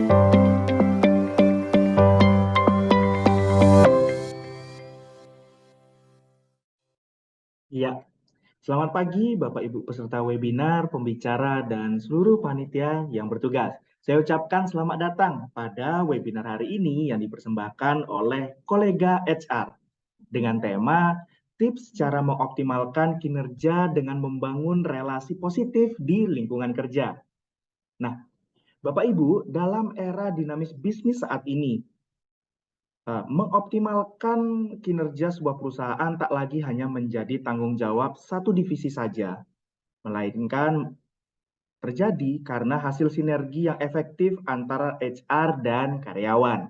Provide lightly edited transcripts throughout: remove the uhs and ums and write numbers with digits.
Iya, selamat pagi Bapak Ibu peserta webinar, pembicara, dan seluruh panitia yang bertugas. Saya ucapkan selamat datang pada webinar hari ini yang dipersembahkan oleh kolega HR dengan tema tips cara mengoptimalkan kinerja dengan membangun relasi positif di lingkungan kerja. Nah, Bapak Ibu, dalam era dinamis bisnis saat ini, mengoptimalkan kinerja sebuah perusahaan tak lagi hanya menjadi tanggung jawab satu divisi saja, melainkan terjadi karena hasil sinergi yang efektif antara HR dan karyawan.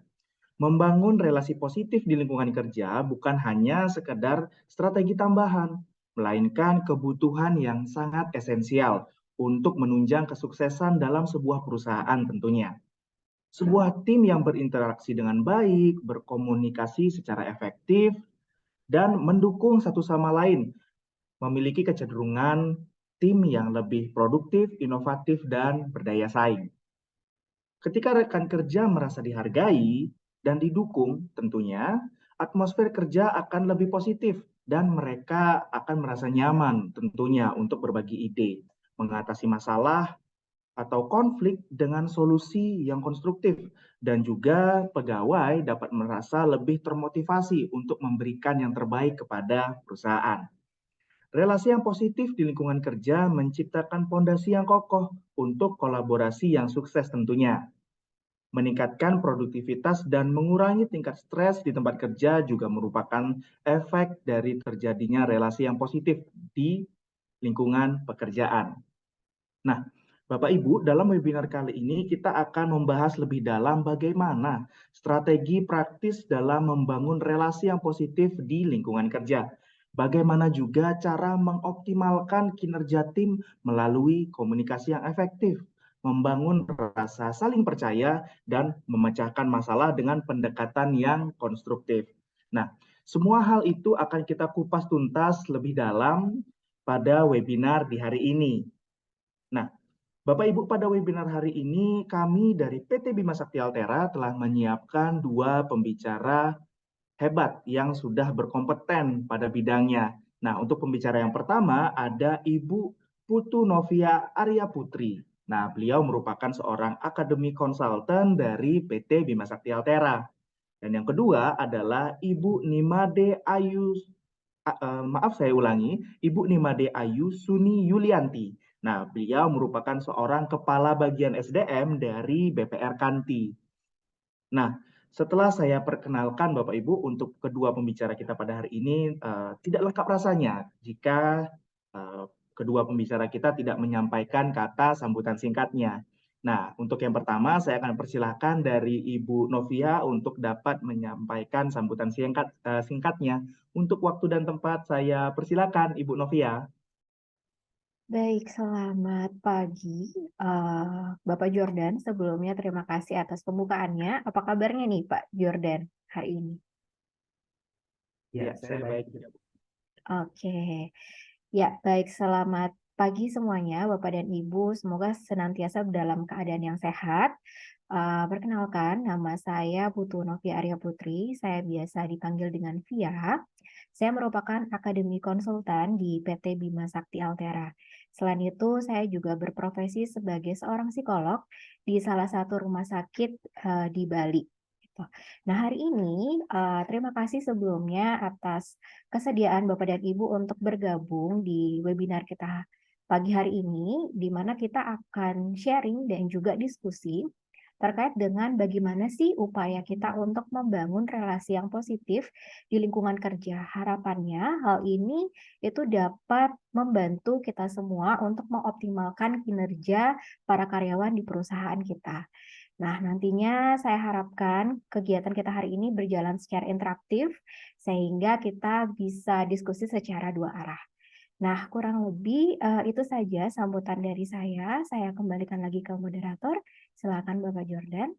Membangun relasi positif di lingkungan kerja bukan hanya sekedar strategi tambahan, melainkan kebutuhan yang sangat esensial untuk menunjang kesuksesan dalam sebuah perusahaan tentunya. Sebuah tim yang berinteraksi dengan baik, berkomunikasi secara efektif, dan mendukung satu sama lain memiliki kecenderungan tim yang lebih produktif, inovatif, dan berdaya saing. Ketika rekan kerja merasa dihargai dan didukung, tentunya atmosfer kerja akan lebih positif dan mereka akan merasa nyaman tentunya untuk berbagi ide, mengatasi masalah atau konflik dengan solusi yang konstruktif dan juga pegawai dapat merasa lebih termotivasi untuk memberikan yang terbaik kepada perusahaan. Relasi yang positif di lingkungan kerja menciptakan fondasi yang kokoh untuk kolaborasi yang sukses tentunya. Meningkatkan produktivitas dan mengurangi tingkat stres di tempat kerja juga merupakan efek dari terjadinya relasi yang positif di lingkungan pekerjaan. Nah, Bapak Ibu, dalam webinar kali ini kita akan membahas lebih dalam bagaimana strategi praktis dalam membangun relasi yang positif di lingkungan kerja. Bagaimana juga cara mengoptimalkan kinerja tim melalui komunikasi yang efektif, membangun rasa saling percaya, dan memecahkan masalah dengan pendekatan yang konstruktif. Nah, semua hal itu akan kita kupas tuntas lebih dalam pada webinar di hari ini. Nah, Bapak Ibu, pada webinar hari ini kami dari PT Bima Sakti Altera telah menyiapkan dua pembicara hebat yang sudah berkompeten pada bidangnya. Nah, untuk pembicara yang pertama ada Ibu Putu Novia Arya Putri. Nah, beliau merupakan seorang akademi konsultan dari PT Bima Sakti Altera. Dan yang kedua adalah Ibu Nimade Ayu, maaf saya ulangi, Ibu Nimade Ayu Suni Yulianti. Nah, beliau merupakan seorang kepala bagian SDM dari BPR Kanti. Nah, setelah saya perkenalkan Bapak Ibu untuk kedua pembicara kita pada hari ini, tidak lengkap rasanya jika uh, kedua pembicara kita tidak menyampaikan kata sambutan singkatnya. Nah, untuk yang pertama saya akan persilahkan dari Ibu Novia untuk dapat menyampaikan sambutan singkatnya. Untuk waktu dan tempat saya persilakan Ibu Novia. Baik, selamat pagi, Bapak Jordan. Sebelumnya terima kasih atas pembukaannya. Apa kabarnya nih Pak Jordan hari ini? Ya, saya baik. Oke, ya baik. Selamat pagi semuanya, Bapak dan Ibu. Semoga senantiasa dalam keadaan yang sehat. Perkenalkan, nama saya Putu Novia Arya Putri. Saya biasa dipanggil dengan Via. Saya merupakan akademi konsultan di PT Bima Sakti Altera. Selain itu, saya juga berprofesi sebagai seorang psikolog di salah satu rumah sakit di Bali. Gitu. Nah, hari ini terima kasih sebelumnya atas kesediaan Bapak dan Ibu untuk bergabung di webinar kita pagi hari ini, di mana kita akan sharing dan juga diskusi terkait dengan bagaimana sih upaya kita untuk membangun relasi yang positif di lingkungan kerja. Harapannya hal ini itu dapat membantu kita semua untuk mengoptimalkan kinerja para karyawan di perusahaan kita. Nah, nantinya saya harapkan kegiatan kita hari ini berjalan secara interaktif sehingga kita bisa diskusi secara dua arah. Nah, kurang lebih itu saja sambutan dari saya. Saya kembalikan lagi ke moderator. Silakan Bapak Jordan.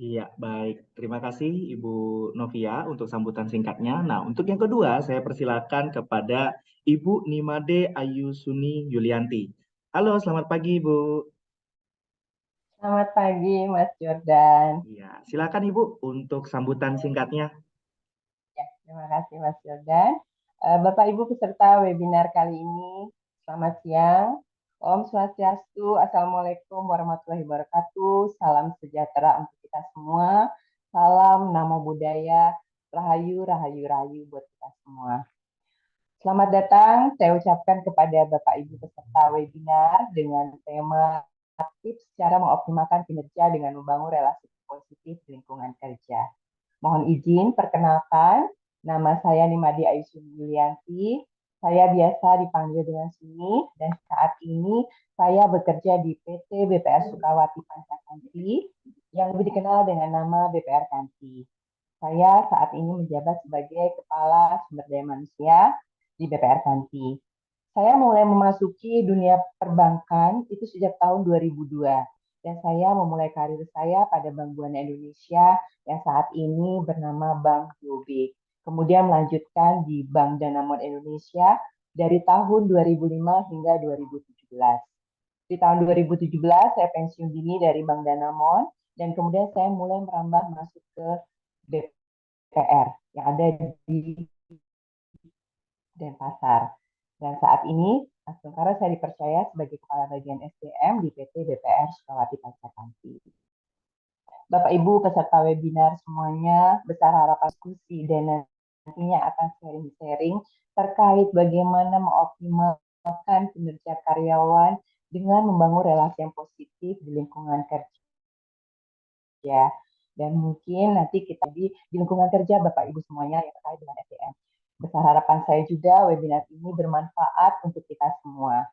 Iya, baik. Terima kasih Ibu Novia untuk sambutan singkatnya. Nah, untuk yang kedua, saya persilakan kepada Ibu Nimade Ayu Suni Yulianti. Halo, selamat pagi Ibu. Selamat pagi, Mas Jordan. Iya, silakan Ibu untuk sambutan singkatnya. Ya, terima kasih, Mas Jordan. Bapak Ibu peserta webinar kali ini, selamat siang. Om Swastiastu, Assalamualaikum warahmatullahi wabarakatuh. Salam sejahtera untuk kita semua. Salam Namo Buddhaya, Rahayu, Rahayu, Rahayu buat kita semua. Selamat datang, saya ucapkan kepada Bapak Ibu peserta webinar dengan tema tips cara mengoptimalkan kinerja dengan membangun relasi positif di lingkungan kerja. Mohon izin perkenalkan, nama saya Nimadi Aisyun Yulianti. Saya biasa dipanggil dengan Suni dan saat ini saya bekerja di PT BPR Sukawati Pancakanti yang lebih dikenal dengan nama BPR Kanti. Saya saat ini menjabat sebagai Kepala Sumber Daya Manusia di BPR Kanti. Saya mulai memasuki dunia perbankan itu sejak tahun 2002 dan saya memulai karir saya pada Bank Buana Indonesia yang saat ini bernama Bank BOB. Kemudian melanjutkan di Bank Danamon Indonesia dari tahun 2005 hingga 2017. Di tahun 2017 saya pensiun dini dari Bank Danamon dan kemudian saya mulai merambah masuk ke BPR yang ada di Denpasar. Dan saat ini, sementara saya dipercaya sebagai Kepala Bagian SDM di PT BPR Sukawati Pancakanti. Bapak Ibu peserta webinar semuanya, besar harapan diskusi dan nantinya akan sharing-sharing terkait bagaimana mengoptimalkan kinerja karyawan dengan membangun relasi yang positif di lingkungan kerja. Dan mungkin nanti kita di lingkungan kerja Bapak Ibu semuanya yang terkait dengan SDM. Besar harapan saya juga webinar ini bermanfaat untuk kita semua.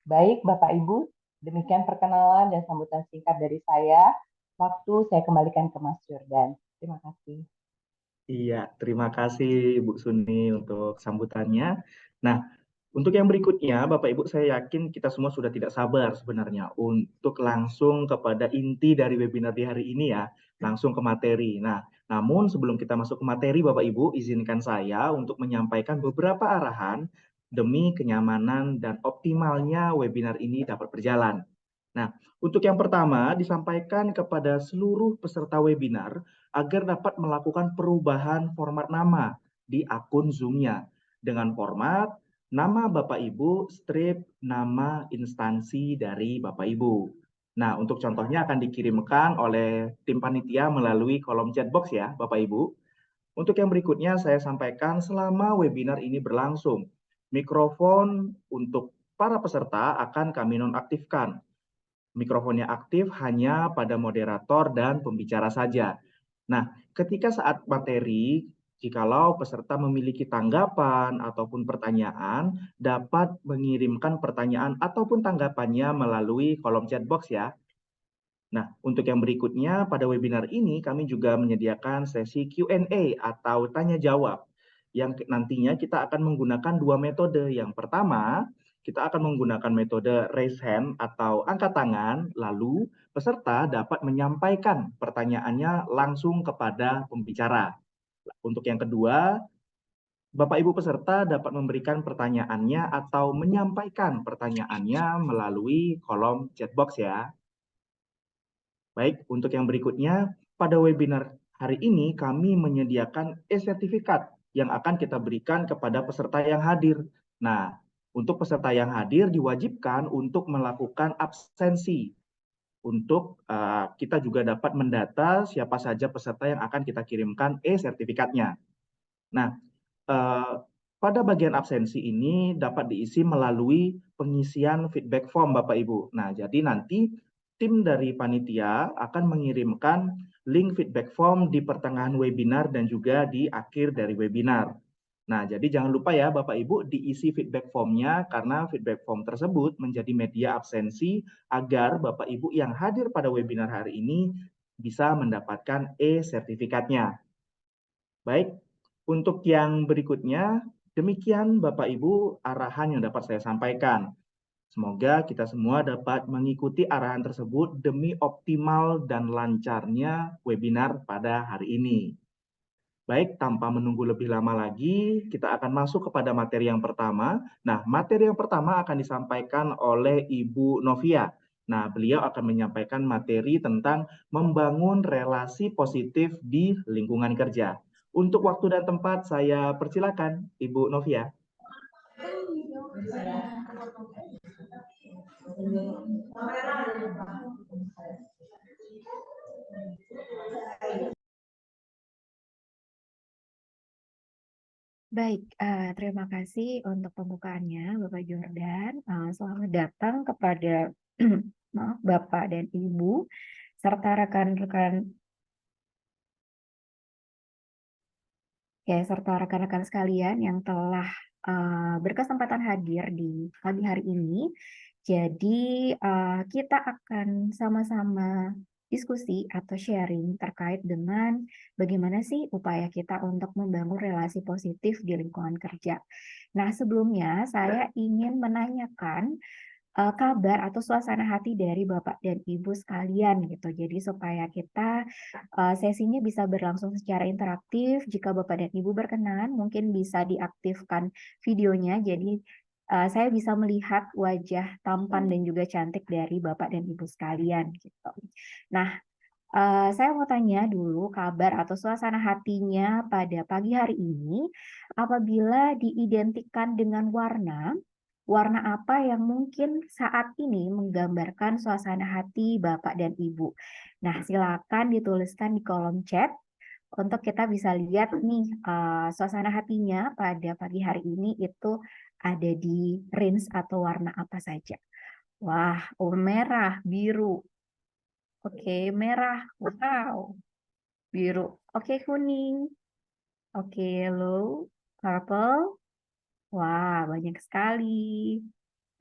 Baik Bapak Ibu, demikian perkenalan dan sambutan singkat dari saya. Waktu saya kembalikan ke Mas Jordan. Terima kasih. Iya, terima kasih Bu Suni untuk sambutannya. Nah, untuk yang berikutnya, Bapak Ibu, saya yakin kita semua sudah tidak sabar sebenarnya untuk langsung kepada inti dari webinar di hari ini ya, langsung ke materi. Nah, namun sebelum kita masuk ke materi, Bapak Ibu, izinkan saya untuk menyampaikan beberapa arahan demi kenyamanan dan optimalnya webinar ini dapat berjalan. Nah, untuk yang pertama, disampaikan kepada seluruh peserta webinar agar dapat melakukan perubahan format nama di akun Zoom-nya dengan format nama Bapak Ibu strip nama instansi dari Bapak Ibu. Nah, untuk contohnya akan dikirimkan oleh tim panitia melalui kolom chat box ya, Bapak Ibu. Untuk yang berikutnya saya sampaikan selama webinar ini berlangsung. Mikrofon untuk para peserta akan kami nonaktifkan. Mikrofonnya aktif hanya pada moderator dan pembicara saja. Nah, ketika saat materi, jikalau peserta memiliki tanggapan ataupun pertanyaan, dapat mengirimkan pertanyaan ataupun tanggapannya melalui kolom chat box ya. Nah, untuk yang berikutnya, pada webinar ini kami juga menyediakan sesi Q&A atau tanya jawab yang nantinya kita akan menggunakan dua metode. Yang pertama, kita akan menggunakan metode raise hand atau angkat tangan, lalu peserta dapat menyampaikan pertanyaannya langsung kepada pembicara. Untuk yang kedua, Bapak Ibu peserta dapat memberikan pertanyaannya atau menyampaikan pertanyaannya melalui kolom chat box ya. Baik, untuk yang berikutnya, pada webinar hari ini kami menyediakan e-sertifikat yang akan kita berikan kepada peserta yang hadir. Nah, untuk peserta yang hadir diwajibkan untuk melakukan absensi. Untuk kita juga dapat mendata siapa saja peserta yang akan kita kirimkan e-sertifikatnya. Nah, pada bagian absensi ini dapat diisi melalui pengisian feedback form Bapak Ibu. Nah, jadi nanti tim dari panitia akan mengirimkan link feedback form di pertengahan webinar dan juga di akhir dari webinar. Nah, jadi jangan lupa ya Bapak Ibu diisi feedback formnya karena feedback form tersebut menjadi media absensi agar Bapak Ibu yang hadir pada webinar hari ini bisa mendapatkan e-sertifikatnya. Baik, untuk yang berikutnya, demikian Bapak Ibu arahan yang dapat saya sampaikan. Semoga kita semua dapat mengikuti arahan tersebut demi optimal dan lancarnya webinar pada hari ini. Baik, tanpa menunggu lebih lama lagi, kita akan masuk kepada materi yang pertama. Nah, materi yang pertama akan disampaikan oleh Ibu Novia Nah, beliau akan menyampaikan materi tentang membangun relasi positif di lingkungan kerja. Untuk waktu dan tempat, saya persilakan Ibu Novia. Baik, terima kasih untuk pembukaannya, Bapak Jordan. Selamat datang kepada maaf, Bapak dan Ibu, serta rekan-rekan serta rekan-rekan sekalian yang telah berkesempatan hadir di pagi hari ini. Jadi, kita akan sama-sama diskusi atau sharing terkait dengan bagaimana sih upaya kita untuk membangun relasi positif di lingkungan kerja. Nah, sebelumnya saya ingin menanyakan kabar atau suasana hati dari Bapak dan Ibu sekalian gitu. Jadi supaya kita sesinya bisa berlangsung secara interaktif. Jika Bapak dan Ibu berkenan, mungkin bisa diaktifkan videonya. Jadi saya bisa melihat wajah tampan dan juga cantik dari Bapak dan Ibu sekalian gitu. Nah, saya mau tanya dulu kabar atau suasana hatinya pada pagi hari ini apabila diidentikan dengan warna, warna apa yang mungkin saat ini menggambarkan suasana hati Bapak dan Ibu? Nah, silakan dituliskan di kolom chat untuk kita bisa lihat nih suasana hatinya pada pagi hari ini itu ada di range atau warna apa saja. Wah, merah, biru. Oke, merah. Wow. Biru. Oke, kuning. Oke, yellow. Purple. Wah, banyak sekali.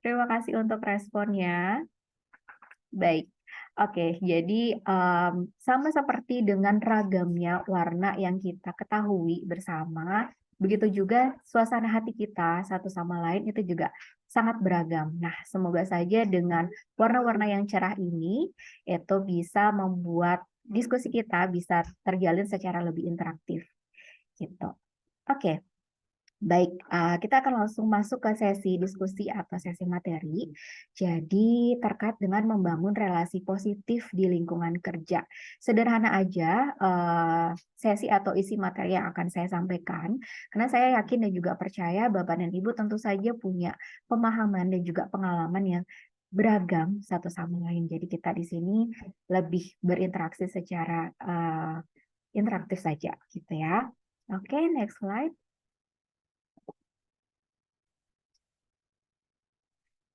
Terima kasih untuk responnya. Baik. Oke, jadi sama seperti dengan ragamnya warna yang kita ketahui bersama, begitu juga suasana hati kita satu sama lain itu juga sangat beragam. Nah, semoga saja dengan warna-warna yang cerah ini itu bisa membuat diskusi kita bisa terjalin secara lebih interaktif gitu. Oke. Baik, kita akan langsung masuk ke sesi diskusi atau sesi materi. Jadi terkait dengan membangun relasi positif di lingkungan kerja. Sederhana aja sesi atau isi materi yang akan saya sampaikan, karena saya yakin dan juga percaya Bapak dan Ibu tentu saja punya pemahaman dan juga pengalaman yang beragam satu sama lain. Jadi kita di sini lebih berinteraksi secara interaktif saja, gitu ya. Oke, next slide.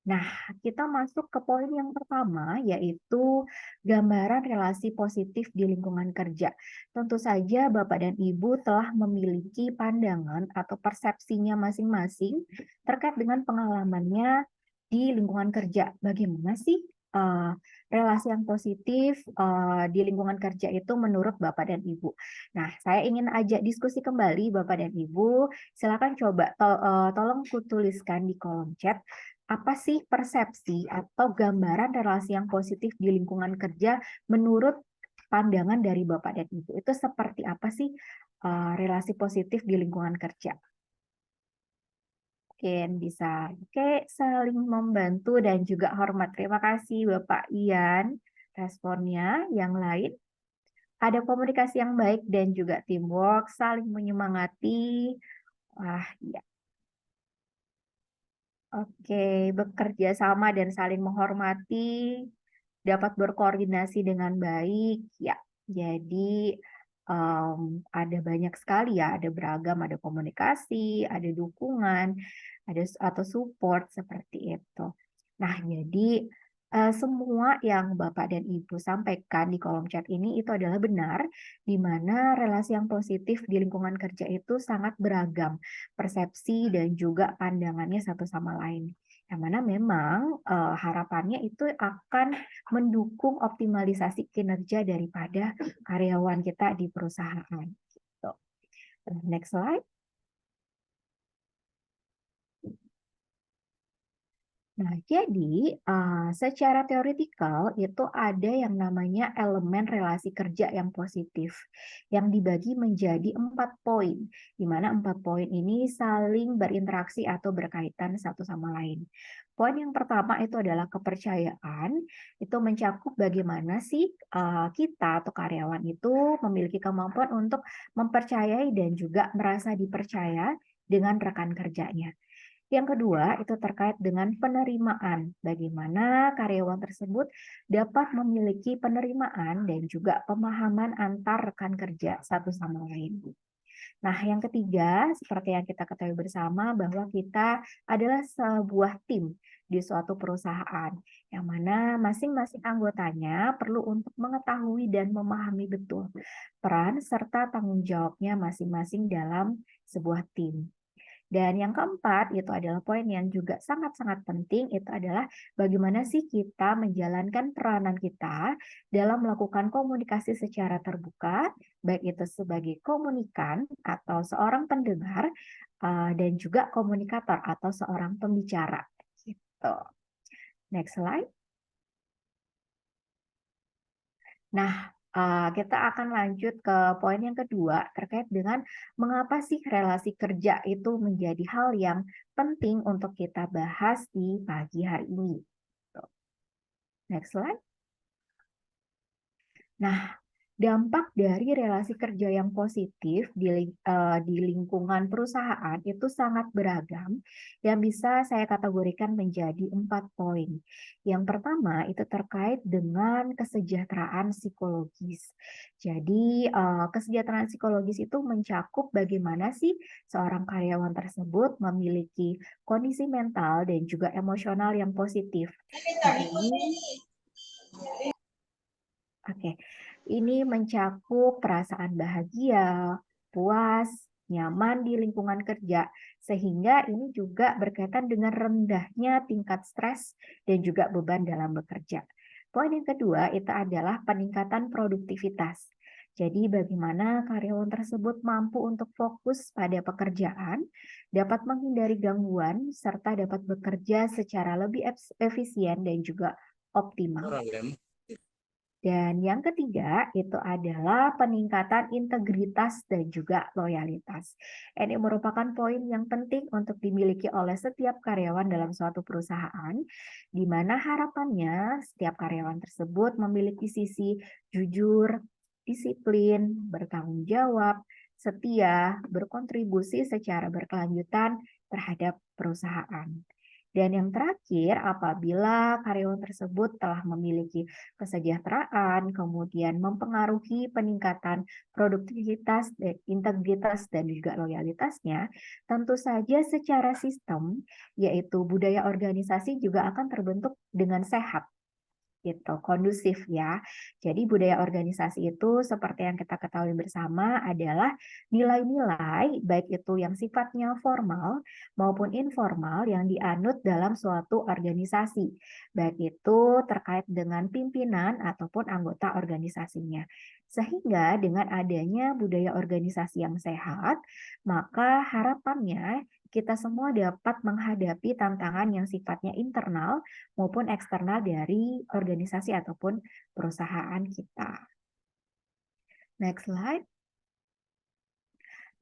Nah, kita masuk ke poin yang pertama, yaitu gambaran relasi positif di lingkungan kerja. Tentu saja Bapak dan Ibu telah memiliki pandangan atau persepsinya masing-masing terkait dengan pengalamannya di lingkungan kerja. Bagaimana sih relasi yang positif di lingkungan kerja itu menurut Bapak dan Ibu? Nah, saya ingin ajak diskusi kembali Bapak dan Ibu. Silakan coba tolong kutuliskan di kolom chat apa sih persepsi atau gambaran relasi yang positif di lingkungan kerja menurut pandangan dari Bapak dan Ibu? Itu seperti apa sih relasi positif di lingkungan kerja? Mungkin bisa saling membantu dan juga hormat. Terima kasih Bapak Ian responnya. Yang lain, ada komunikasi yang baik dan juga teamwork, saling menyemangati. Wah, iya. Oke, bekerja sama dan saling menghormati, dapat berkoordinasi dengan baik. Ya, jadi ada banyak sekali ya, ada beragam, ada komunikasi, ada dukungan, ada atau support seperti itu. Nah, jadi semua yang Bapak dan Ibu sampaikan di kolom chat ini itu adalah benar, di mana relasi yang positif di lingkungan kerja itu sangat beragam persepsi dan juga pandangannya satu sama lain. Yang mana memang harapannya itu akan mendukung optimalisasi kinerja daripada karyawan kita di perusahaan. Gitu. Next slide. Nah, jadi secara teoretikal itu ada yang namanya elemen relasi kerja yang positif yang dibagi menjadi 4 poin, di mana 4 poin ini saling berinteraksi atau berkaitan satu sama lain. Poin yang pertama itu adalah kepercayaan, itu mencakup bagaimana sih kita atau karyawan itu memiliki kemampuan untuk mempercayai dan juga merasa dipercaya dengan rekan kerjanya. Yang kedua, itu terkait dengan penerimaan. Bagaimana karyawan tersebut dapat memiliki penerimaan dan juga pemahaman antar rekan kerja satu sama lain. Nah, yang ketiga, seperti yang kita ketahui bersama bahwa kita adalah sebuah tim di suatu perusahaan, yang mana masing-masing anggotanya perlu untuk mengetahui dan memahami betul peran serta tanggung jawabnya masing-masing dalam sebuah tim. Dan yang keempat, itu adalah poin yang juga sangat-sangat penting, itu adalah bagaimana sih kita menjalankan peranan kita dalam melakukan komunikasi secara terbuka, baik itu sebagai komunikan atau seorang pendengar, dan juga komunikator atau seorang pembicara. Gitu. Next slide. Nah, kita akan lanjut ke poin yang kedua terkait dengan mengapa sih relasi kerja itu menjadi hal yang penting untuk kita bahas di pagi hari ini. Next slide. Nah, dampak dari relasi kerja yang positif di lingkungan perusahaan itu sangat beragam yang bisa saya kategorikan menjadi 4 poin. Yang pertama itu terkait dengan kesejahteraan psikologis. Jadi kesejahteraan psikologis itu mencakup bagaimana sih seorang karyawan tersebut memiliki kondisi mental dan juga emosional yang positif. Nah, ini mencakup perasaan bahagia, puas, nyaman di lingkungan kerja, sehingga ini juga berkaitan dengan rendahnya tingkat stres dan juga beban dalam bekerja. Poin yang kedua itu adalah peningkatan produktivitas. Jadi bagaimana karyawan tersebut mampu untuk fokus pada pekerjaan, dapat menghindari gangguan, serta dapat bekerja secara lebih efisien dan juga optimal. Dan yang ketiga itu adalah peningkatan integritas dan juga loyalitas. Ini merupakan poin yang penting untuk dimiliki oleh setiap karyawan dalam suatu perusahaan, di mana harapannya setiap karyawan tersebut memiliki sisi jujur, disiplin, bertanggung jawab, setia, berkontribusi secara berkelanjutan terhadap perusahaan. Dan yang terakhir, apabila karyawan tersebut telah memiliki kesejahteraan, kemudian mempengaruhi peningkatan produktivitas, integritas, dan juga loyalitasnya, tentu saja secara sistem, yaitu budaya organisasi juga akan terbentuk dengan sehat, gitu, kondusif ya. Jadi budaya organisasi itu seperti yang kita ketahui bersama adalah nilai-nilai baik itu yang sifatnya formal maupun informal yang dianut dalam suatu organisasi, baik itu terkait dengan pimpinan ataupun anggota organisasinya. Sehingga dengan adanya budaya organisasi yang sehat, maka harapannya kita semua dapat menghadapi tantangan yang sifatnya internal maupun eksternal dari organisasi ataupun perusahaan kita. Next slide.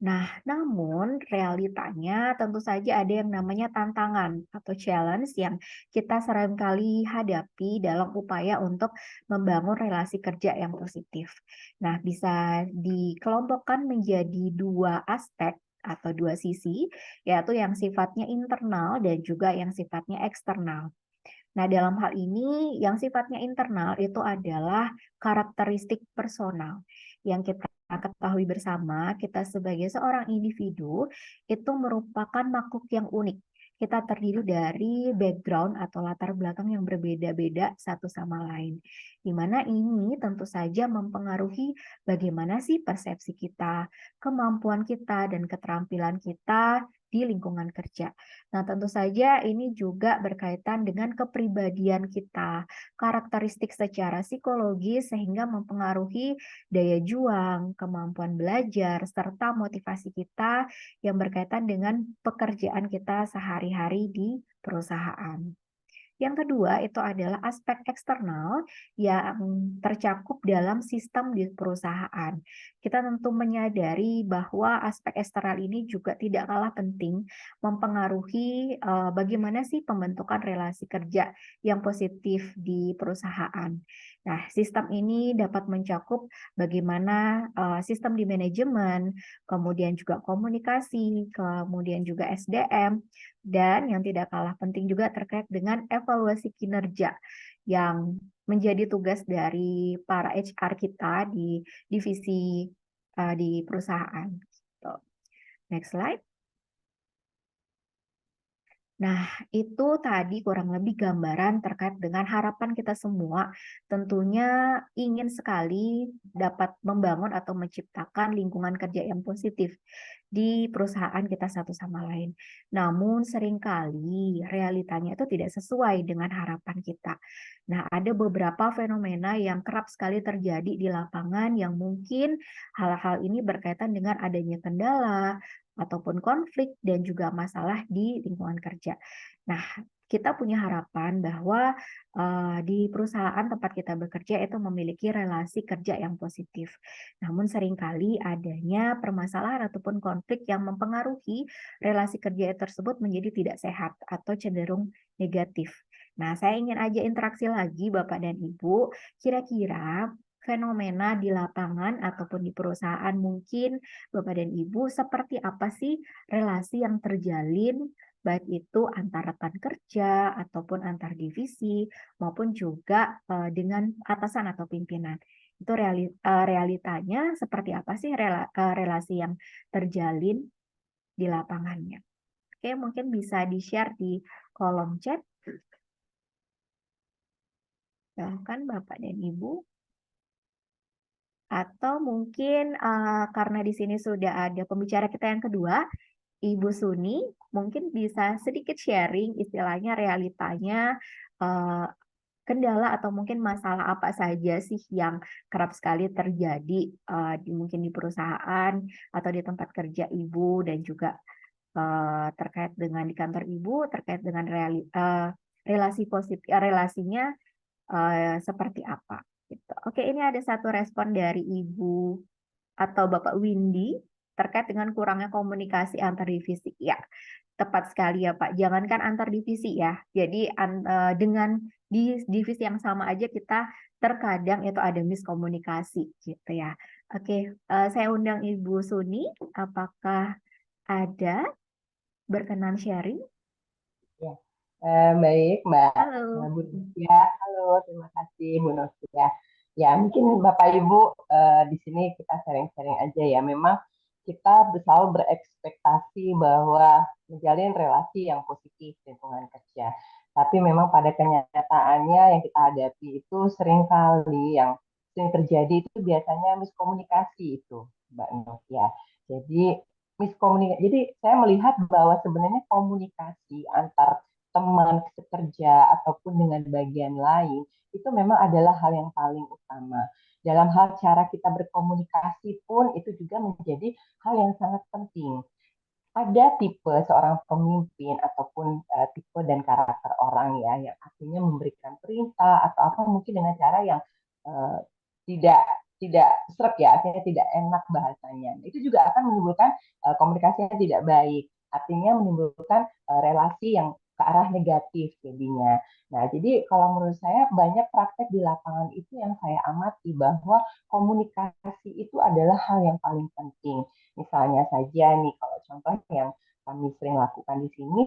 Nah, namun realitanya tentu saja ada yang namanya tantangan atau challenge yang kita seringkali hadapi dalam upaya untuk membangun relasi kerja yang positif. Nah, bisa dikelompokkan menjadi 2 aspek atau 2 sisi, yaitu yang sifatnya internal dan juga yang sifatnya eksternal. Nah, dalam hal ini yang sifatnya internal itu adalah karakteristik personal yang kita ketahui bersama, kita sebagai seorang individu itu merupakan makhluk yang unik. Kita terdiri dari background atau latar belakang yang berbeda-beda satu sama lain. Di mana ini tentu saja mempengaruhi bagaimana sih persepsi kita, kemampuan kita, dan keterampilan kita di lingkungan kerja. Nah, tentu saja ini juga berkaitan dengan kepribadian kita, karakteristik secara psikologis sehingga mempengaruhi daya juang, kemampuan belajar, serta motivasi kita yang berkaitan dengan pekerjaan kita sehari-hari di perusahaan. Yang kedua itu adalah aspek eksternal yang tercakup dalam sistem di perusahaan. Kita tentu menyadari bahwa aspek eksternal ini juga tidak kalah penting mempengaruhi bagaimana sih pembentukan relasi kerja yang positif di perusahaan. Nah, sistem ini dapat mencakup bagaimana sistem di manajemen, kemudian juga komunikasi, kemudian juga SDM, dan yang tidak kalah penting juga terkait dengan evaluasi kinerja yang menjadi tugas dari para HR kita di divisi di perusahaan. Gitu. Next slide. Nah, itu tadi kurang lebih gambaran terkait dengan harapan kita semua. Tentunya ingin sekali dapat membangun atau menciptakan lingkungan kerja yang positif di perusahaan kita satu sama lain. Namun seringkali realitanya itu tidak sesuai dengan harapan kita. Nah, ada beberapa fenomena yang kerap sekali terjadi di lapangan yang mungkin hal-hal ini berkaitan dengan adanya kendala, ataupun konflik dan juga masalah di lingkungan kerja. Nah, kita punya harapan bahwa di perusahaan tempat kita bekerja itu memiliki relasi kerja yang positif. Namun seringkali adanya permasalahan ataupun konflik yang mempengaruhi relasi kerja tersebut menjadi tidak sehat atau cenderung negatif. Nah, saya ingin aja interaksi lagi Bapak dan Ibu, kira-kira fenomena di lapangan ataupun di perusahaan mungkin Bapak dan Ibu, seperti apa sih relasi yang terjalin baik itu antar rekan kerja ataupun antar divisi maupun juga dengan atasan atau pimpinan. Itu realitanya seperti apa sih relasi yang terjalin di lapangannya. Oke, mungkin bisa di-share di kolom chat. Silahkan Bapak dan Ibu. Atau mungkin karena di sini sudah ada pembicara kita yang kedua, Ibu Suni, mungkin bisa sedikit sharing istilahnya realitanya kendala atau mungkin masalah apa saja sih yang kerap sekali terjadi mungkin di perusahaan atau di tempat kerja Ibu dan juga terkait dengan di kantor Ibu terkait dengan relasi positif relasinya seperti apa gitu. Oke, ini ada satu respon dari Ibu atau Bapak Windy terkait dengan kurangnya komunikasi antar divisi. Ya, tepat sekali ya Pak. Jangankan antar divisi ya. Jadi dengan di divisi yang sama aja kita terkadang itu ada miskomunikasi gitu ya. Oke, saya undang Ibu Suni. Apakah ada berkenan sharing? Ya. Baik, Mbak Halo. Bu Novia. Halo, terima kasih Bu Novia. Ya, mungkin Bapak Ibu di sini kita sharing-sharing aja ya. Memang kita selalu berekspektasi bahwa menjalin relasi yang positif di lingkungan kerja. Tapi memang pada kenyataannya yang kita hadapi itu seringkali yang sering terjadi itu biasanya miskomunikasi itu, Mbak Novia. Jadi miskomunikasi. Jadi saya melihat bahwa sebenarnya komunikasi antar teman sekerja ataupun dengan bagian lain itu memang adalah hal yang paling utama. Dalam hal cara kita berkomunikasi pun itu juga menjadi hal yang sangat penting. Ada tipe seorang pemimpin ataupun tipe dan karakter orang ya yang artinya memberikan perintah atau apa mungkin dengan cara yang uh, tidak tidak sreg ya, artinya tidak enak bahasanya. Itu juga akan menimbulkan komunikasi yang tidak baik, artinya menimbulkan relasi yang ke arah negatif jadinya. Nah, jadi kalau menurut saya banyak praktek di lapangan itu yang saya amati bahwa komunikasi itu adalah hal yang paling penting. Misalnya saja nih, kalau contoh yang kami sering lakukan di sini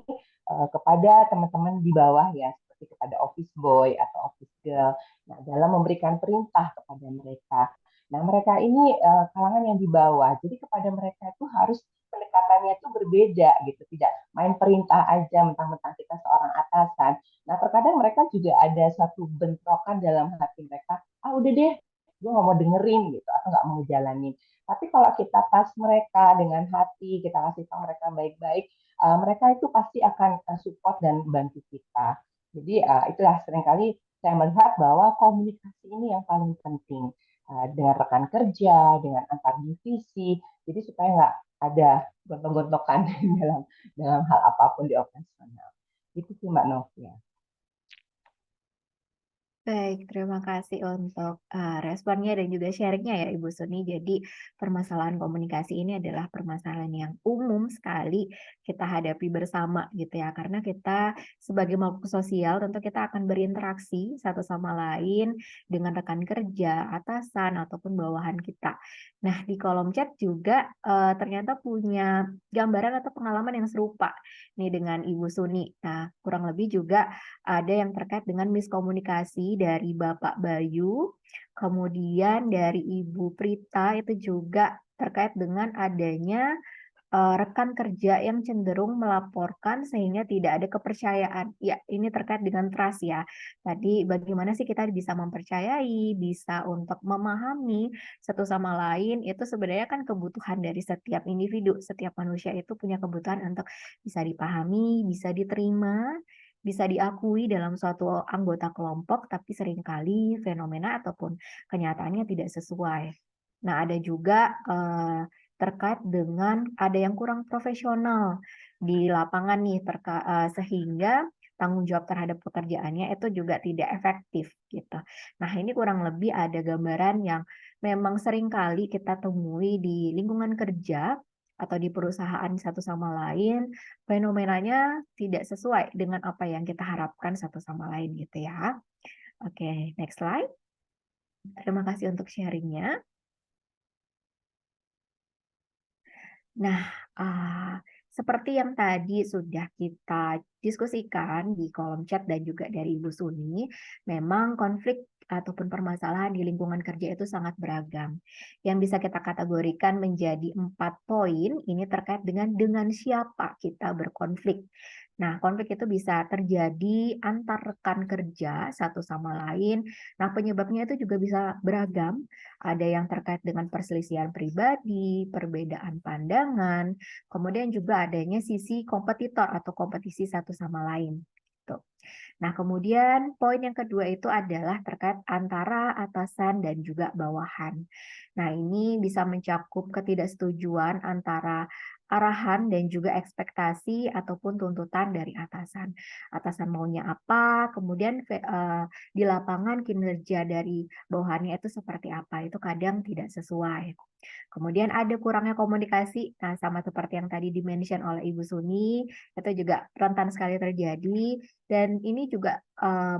kepada teman-teman di bawah ya, seperti kepada office boy atau office girl. Nah, dalam memberikan perintah kepada mereka. Nah, mereka ini kalangan yang di bawah. Jadi kepada mereka itu harus pendekatannya itu berbeda gitu, tidak main perintah aja mentang-mentang kita seorang atasan. Nah, terkadang mereka juga ada satu bentrokan dalam hati mereka, ah udah deh, gue nggak mau dengerin gitu, atau nggak mau jalanin. Tapi kalau kita tas mereka dengan hati, kita kasih tahu mereka baik-baik, mereka itu pasti akan support dan bantu kita. Jadi itulah seringkali saya melihat bahwa komunikasi ini yang paling penting dengan rekan kerja, dengan antar divisi. Jadi supaya nggak ada gontok-gontokan dalam hal apapun di operasional. Itu sih Mbak Novia. Baik, terima kasih untuk responnya dan juga sharingnya ya Ibu Suni. Jadi permasalahan komunikasi ini adalah permasalahan yang umum sekali kita hadapi bersama gitu ya. Karena kita sebagai makhluk sosial tentu kita akan berinteraksi satu sama lain dengan rekan kerja, atasan ataupun bawahan kita. Nah, di kolom chat juga ternyata punya gambaran atau pengalaman yang serupa nih dengan Ibu Suni. Nah, kurang lebih juga ada yang terkait dengan miskomunikasi dari Bapak Bayu, kemudian dari Ibu Prita itu juga terkait dengan adanya, rekan kerja yang cenderung melaporkan sehingga tidak ada kepercayaan. Ya, ini terkait dengan trust ya. Tadi bagaimana sih kita bisa mempercayai, bisa untuk memahami satu sama lain, itu sebenarnya kan kebutuhan dari setiap individu, setiap manusia itu punya kebutuhan untuk bisa dipahami, bisa diterima, bisa diakui dalam suatu anggota kelompok, tapi seringkali fenomena ataupun kenyataannya tidak sesuai. Nah, ada juga terkait dengan ada yang kurang profesional di lapangan nih sehingga tanggung jawab terhadap pekerjaannya itu juga tidak efektif gitu. Nah, ini kurang lebih ada gambaran yang memang seringkali kita temui di lingkungan kerja atau di perusahaan satu sama lain, fenomenanya tidak sesuai dengan apa yang kita harapkan satu sama lain gitu ya. Oke, next slide. Terima kasih untuk sharing-nya. Nah, seperti yang tadi sudah kita diskusikan di kolom chat dan juga dari Ibu Suni, memang konflik ataupun permasalahan di lingkungan kerja itu sangat beragam. Yang bisa kita kategorikan menjadi 4 poin, ini terkait dengan siapa kita berkonflik. Nah, konflik itu bisa terjadi antar rekan kerja satu sama lain. Nah, penyebabnya itu juga bisa beragam. Ada yang terkait dengan perselisihan pribadi, perbedaan pandangan, kemudian juga adanya sisi kompetitor atau kompetisi satu sama lain. Gitu. Nah, kemudian poin yang kedua itu adalah terkait antara atasan dan juga bawahan. Nah, ini bisa mencakup ketidaksetujuan antara arahan dan juga ekspektasi ataupun tuntutan dari atasan. Atasan maunya apa, kemudian di lapangan kinerja dari bawahannya itu seperti apa, itu kadang tidak sesuai. Kemudian ada kurangnya komunikasi, nah sama seperti yang tadi di-mention oleh Ibu Suni, itu juga rentan sekali terjadi dan ini juga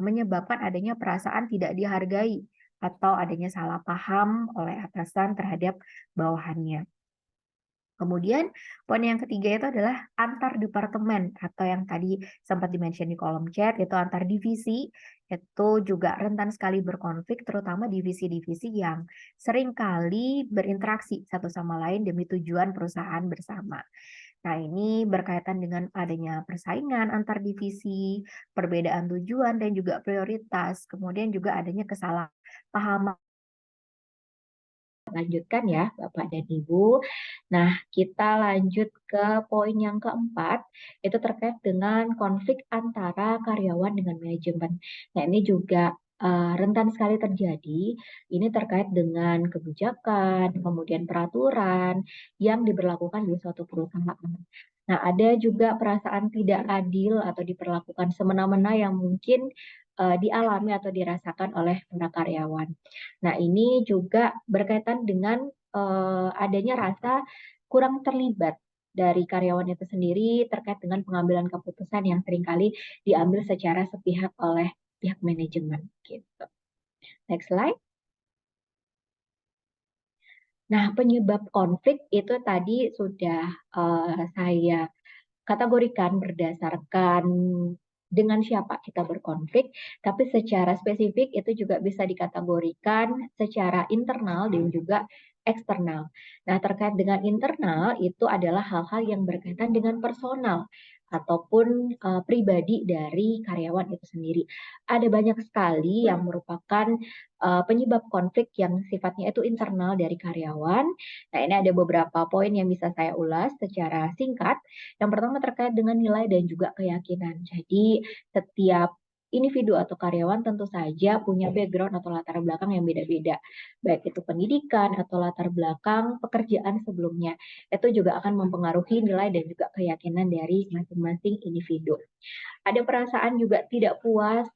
menyebabkan adanya perasaan tidak dihargai atau adanya salah paham oleh atasan terhadap bawahannya. Kemudian poin yang ketiga itu adalah antar departemen atau yang tadi sempat di-mention di kolom chat itu antar divisi itu juga rentan sekali berkonflik terutama divisi-divisi yang seringkali berinteraksi satu sama lain demi tujuan perusahaan bersama. Nah, ini berkaitan dengan adanya persaingan antar divisi, perbedaan tujuan dan juga prioritas, kemudian juga adanya kesalahpahaman. Lanjutkan ya, Bapak dan Ibu. Nah, kita lanjut ke poin yang keempat, itu terkait dengan konflik antara karyawan dengan manajemen. Nah, ini juga rentan sekali terjadi. Ini terkait dengan kebijakan, kemudian peraturan yang diberlakukan di suatu perusahaan. Nah, ada juga perasaan tidak adil atau diperlakukan semena-mena yang mungkin dialami atau dirasakan oleh para karyawan. Nah, ini juga berkaitan dengan adanya rasa kurang terlibat dari karyawan itu sendiri terkait dengan pengambilan keputusan yang seringkali diambil secara sepihak oleh pihak manajemen gitu. Next slide. Nah, penyebab konflik itu tadi sudah saya kategorikan berdasarkan dengan siapa kita berkonflik, tapi secara spesifik itu juga bisa dikategorikan secara internal dan juga eksternal. Nah, terkait dengan internal itu adalah hal-hal yang berkaitan dengan personal ataupun pribadi dari karyawan itu sendiri. Ada banyak sekali yang merupakan penyebab konflik yang sifatnya itu internal dari karyawan. Nah, ini ada beberapa poin yang bisa saya ulas secara singkat. Yang pertama terkait dengan nilai dan juga keyakinan. Jadi setiap individu atau karyawan tentu saja punya background atau latar belakang yang beda-beda, baik itu pendidikan atau latar belakang pekerjaan sebelumnya. Itu juga akan mempengaruhi nilai dan juga keyakinan dari masing-masing individu. Ada perasaan juga tidak puas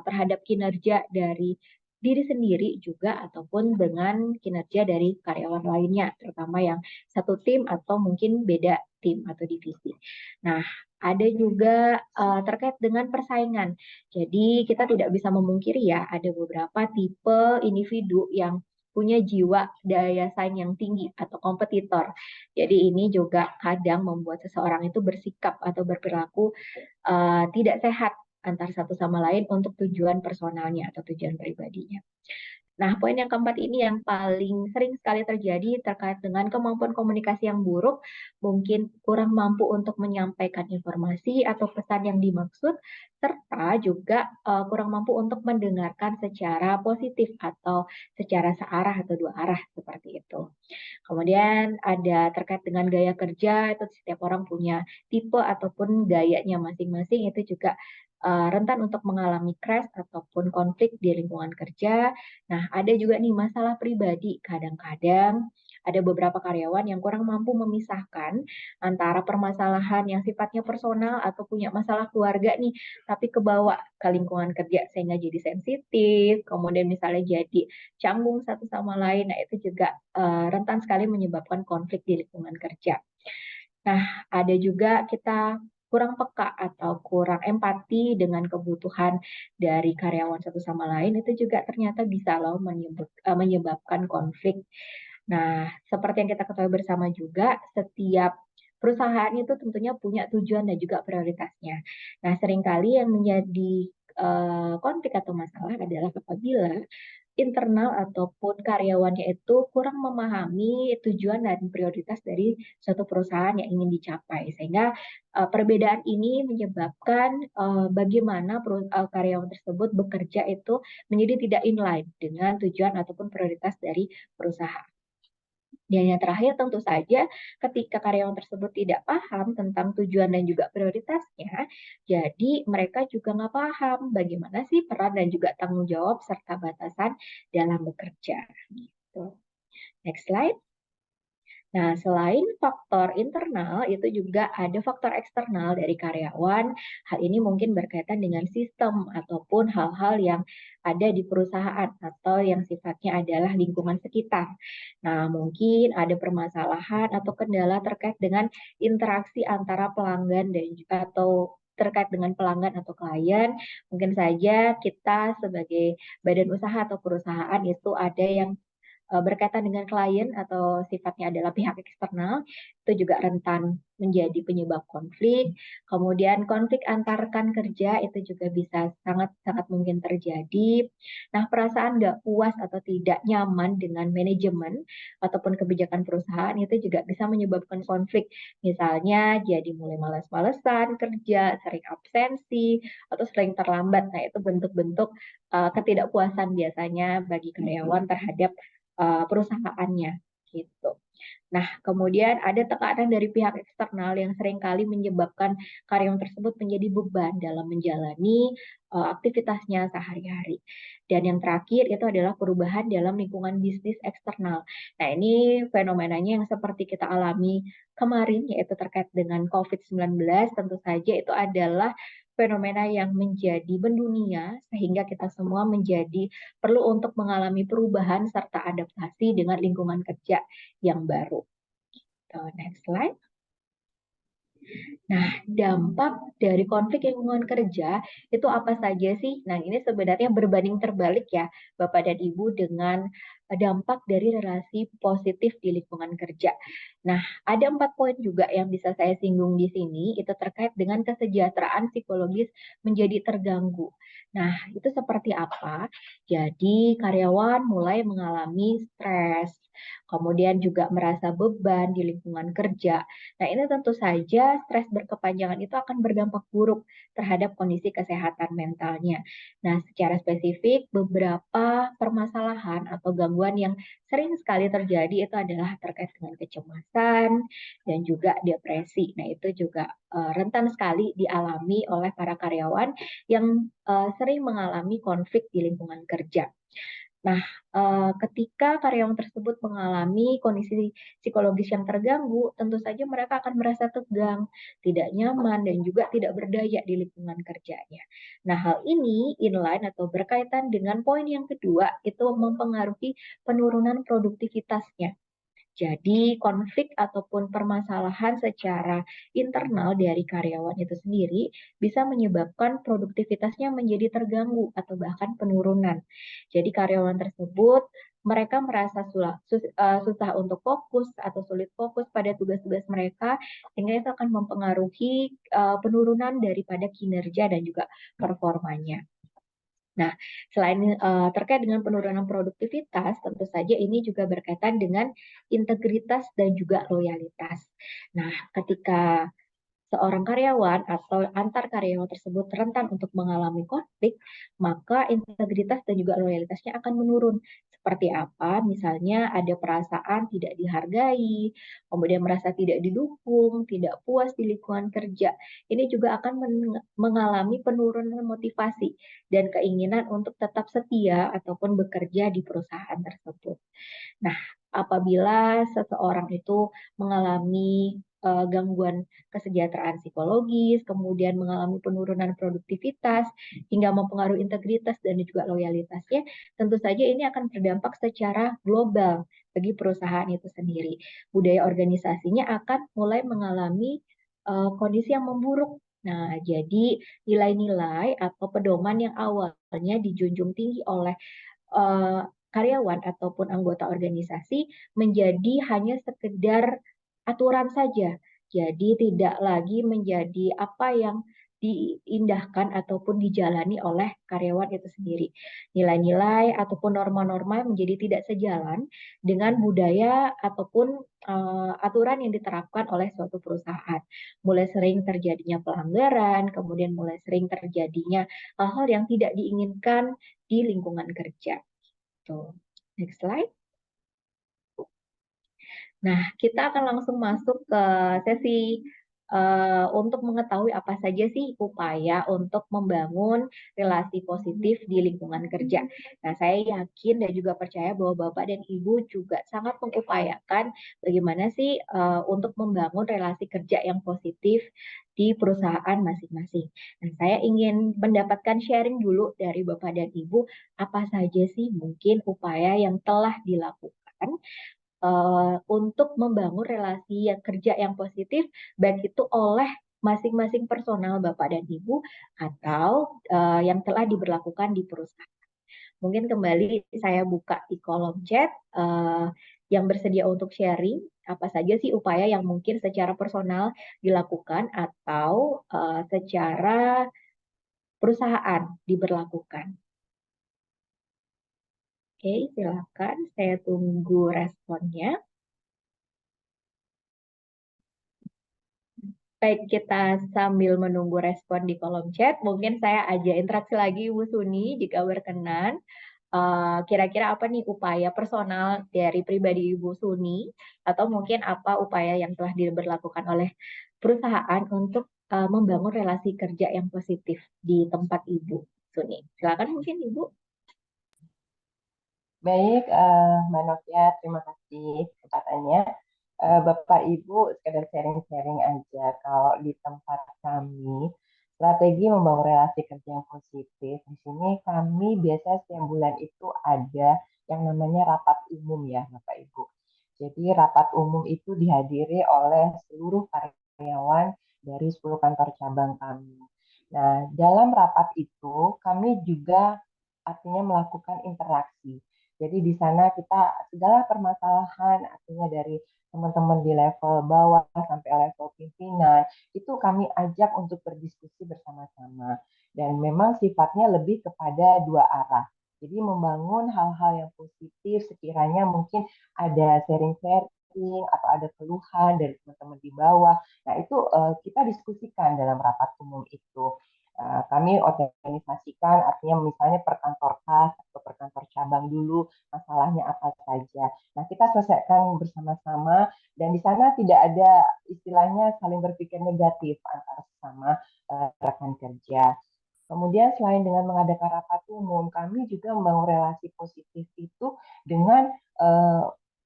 terhadap kinerja dari diri sendiri juga ataupun dengan kinerja dari karyawan lainnya, terutama yang satu tim atau mungkin beda tim atau divisi. Nah, ada juga terkait dengan persaingan. Jadi kita tidak bisa memungkiri ya, ada beberapa tipe individu yang punya jiwa daya saing yang tinggi atau kompetitor. Jadi ini juga kadang membuat seseorang itu bersikap atau berperilaku tidak sehat antar satu sama lain untuk tujuan personalnya atau tujuan pribadinya. Nah, poin yang keempat ini yang paling sering sekali terjadi terkait dengan kemampuan komunikasi yang buruk, mungkin kurang mampu untuk menyampaikan informasi atau pesan yang dimaksud, serta juga kurang mampu untuk mendengarkan secara positif atau secara searah atau dua arah seperti itu. Kemudian ada terkait dengan gaya kerja, itu setiap orang punya tipe ataupun gayanya masing-masing, itu juga rentan untuk mengalami crash ataupun konflik di lingkungan kerja. Nah, ada juga nih masalah pribadi. Kadang-kadang ada beberapa karyawan yang kurang mampu memisahkan antara permasalahan yang sifatnya personal atau punya masalah keluarga nih, tapi kebawa ke lingkungan kerja sehingga jadi sensitif, kemudian misalnya jadi canggung satu sama lain. Nah, itu juga rentan sekali menyebabkan konflik di lingkungan kerja. Nah, ada juga kita kurang peka atau kurang empati dengan kebutuhan dari karyawan satu sama lain, itu juga ternyata bisa loh menyebabkan konflik. Nah, seperti yang kita ketahui bersama juga, setiap perusahaan itu tentunya punya tujuan dan juga prioritasnya. Nah, seringkali yang menjadi konflik atau masalah adalah apabila internal ataupun karyawannya itu kurang memahami tujuan dan prioritas dari suatu perusahaan yang ingin dicapai. Sehingga perbedaan ini menyebabkan bagaimana karyawan tersebut bekerja itu menjadi tidak inline dengan tujuan ataupun prioritas dari perusahaan. Dan yang terakhir tentu saja ketika karyawan tersebut tidak paham tentang tujuan dan juga prioritasnya, jadi mereka juga nggak paham bagaimana sih peran dan juga tanggung jawab serta batasan dalam bekerja. Gitu. Next slide. Nah, selain faktor internal, itu juga ada faktor eksternal dari karyawan. Hal ini mungkin berkaitan dengan sistem ataupun hal-hal yang ada di perusahaan atau yang sifatnya adalah lingkungan sekitar. Nah, mungkin ada permasalahan atau kendala terkait dengan interaksi antara pelanggan dan atau terkait dengan pelanggan atau klien. Mungkin saja kita sebagai badan usaha atau perusahaan itu ada yang berkaitan dengan klien atau sifatnya adalah pihak eksternal, itu juga rentan menjadi penyebab konflik. Kemudian konflik antar rekan kerja itu juga bisa sangat-sangat mungkin terjadi. Nah, perasaan nggak puas atau tidak nyaman dengan manajemen ataupun kebijakan perusahaan itu juga bisa menyebabkan konflik. Misalnya jadi mulai malas-malesan kerja, sering absensi, atau sering terlambat. Nah, itu bentuk-bentuk ketidakpuasan biasanya bagi karyawan terhadap perusahaannya gitu. Nah, kemudian ada tekanan dari pihak eksternal yang seringkali menyebabkan karyawan tersebut menjadi beban dalam menjalani aktivitasnya sehari-hari. Dan yang terakhir itu adalah perubahan dalam lingkungan bisnis eksternal. Nah, ini fenomenanya yang seperti kita alami kemarin, yaitu terkait dengan COVID-19, tentu saja itu adalah fenomena yang menjadi mendunia sehingga kita semua menjadi perlu untuk mengalami perubahan serta adaptasi dengan lingkungan kerja yang baru. So, next slide. Nah, dampak dari konflik lingkungan kerja itu apa saja sih? Nah, ini sebenarnya berbanding terbalik ya, Bapak dan Ibu, dengan dampak dari relasi positif di lingkungan kerja. Nah, ada 4 poin juga yang bisa saya singgung di sini, itu terkait dengan kesejahteraan psikologis menjadi terganggu. Nah, itu seperti apa? Jadi, karyawan mulai mengalami stres, kemudian juga merasa beban di lingkungan kerja. Nah, ini tentu saja stres berkepanjangan itu akan berdampak buruk terhadap kondisi kesehatan mentalnya. Nah, secara spesifik, beberapa permasalahan atau gangguan yang sering sekali terjadi itu adalah terkait dengan kecemasan dan juga depresi. Nah, itu juga rentan sekali dialami oleh para karyawan yang sering mengalami konflik di lingkungan kerja. Nah, ketika karyawan tersebut mengalami kondisi psikologis yang terganggu, tentu saja mereka akan merasa tegang, tidak nyaman, dan juga tidak berdaya di lingkungan kerjanya. Nah, hal ini inline atau berkaitan dengan poin yang kedua, itu mempengaruhi penurunan produktivitasnya. Jadi konflik ataupun permasalahan secara internal dari karyawan itu sendiri bisa menyebabkan produktivitasnya menjadi terganggu atau bahkan penurunan. Jadi karyawan tersebut mereka merasa susah untuk fokus atau sulit fokus pada tugas-tugas mereka, sehingga itu akan mempengaruhi penurunan daripada kinerja dan juga performanya. Nah, selain terkait dengan penurunan produktivitas, tentu saja ini juga berkaitan dengan integritas dan juga loyalitas. Nah, ketika seorang karyawan atau antar karyawan tersebut rentan untuk mengalami konflik, maka integritas dan juga loyalitasnya akan menurun. Seperti apa? Misalnya ada perasaan tidak dihargai, kemudian merasa tidak didukung, tidak puas di lingkungan kerja. Ini juga akan mengalami penurunan motivasi dan keinginan untuk tetap setia ataupun bekerja di perusahaan tersebut. Nah, apabila seseorang itu mengalami gangguan kesejahteraan psikologis, kemudian mengalami penurunan produktivitas, hingga mempengaruhi integritas dan juga loyalitasnya, tentu saja ini akan berdampak secara global bagi perusahaan itu sendiri. Budaya organisasinya akan mulai mengalami kondisi yang memburuk. Nah, jadi nilai-nilai atau pedoman yang awalnya dijunjung tinggi oleh karyawan ataupun anggota organisasi menjadi hanya sekedar aturan saja. Jadi tidak lagi menjadi apa yang diindahkan ataupun dijalani oleh karyawan itu sendiri. Nilai-nilai ataupun norma-norma menjadi tidak sejalan dengan budaya ataupun aturan yang diterapkan oleh suatu perusahaan. Mulai sering terjadinya pelanggaran, kemudian mulai sering terjadinya hal-hal yang tidak diinginkan di lingkungan kerja. Tuh. Next slide. Nah, kita akan langsung masuk ke sesi untuk mengetahui apa saja sih upaya untuk membangun relasi positif di lingkungan kerja. Nah, saya yakin dan juga percaya bahwa Bapak dan Ibu juga sangat mengupayakan bagaimana sih untuk membangun relasi kerja yang positif di perusahaan masing-masing. Nah, saya ingin mendapatkan sharing dulu dari Bapak dan Ibu, apa saja sih mungkin upaya yang telah dilakukan untuk membangun relasi kerja yang positif, baik itu oleh masing-masing personal Bapak dan Ibu atau yang telah diberlakukan di perusahaan. Mungkin kembali saya buka di kolom chat yang bersedia untuk sharing apa saja sih upaya yang mungkin secara personal dilakukan atau secara perusahaan diberlakukan. Oke, silakan saya tunggu responnya. Baik, kita sambil menunggu respon di kolom chat, mungkin saya ajak interaksi lagi Ibu Suni jika berkenan. Kira-kira apa nih upaya personal dari pribadi Ibu Suni atau mungkin apa upaya yang telah diberlakukan oleh perusahaan untuk membangun relasi kerja yang positif di tempat Ibu Suni. Silakan mungkin Ibu. Baik, Mbak Novia, terima kasih kesempatannya. Bapak Ibu sekedar sharing-sharing aja kalau di tempat kami strategi membangun relasi kerja yang positif di sini kami biasa setiap bulan itu ada yang namanya rapat umum ya Bapak Ibu. Jadi rapat umum itu dihadiri oleh seluruh karyawan dari 10 kantor cabang kami. Nah, dalam rapat itu kami juga artinya melakukan interaksi. Jadi di sana kita segala permasalahan artinya dari teman-teman di level bawah sampai level pimpinan, itu kami ajak untuk berdiskusi bersama-sama. Dan memang sifatnya lebih kepada dua arah. Jadi membangun hal-hal yang positif sekiranya mungkin ada sharing-sharing atau ada keluhan dari teman-teman di bawah. Nah, itu kita diskusikan dalam rapat umum itu. Kami organisasikan artinya misalnya per kantor kas atau per kantor cabang dulu masalahnya apa saja. Nah, kita selesaikan bersama-sama dan di sana tidak ada istilahnya saling berpikir negatif antara sesama rekan kerja. Kemudian selain dengan mengadakan rapat umum, kami juga membangun relasi positif itu dengan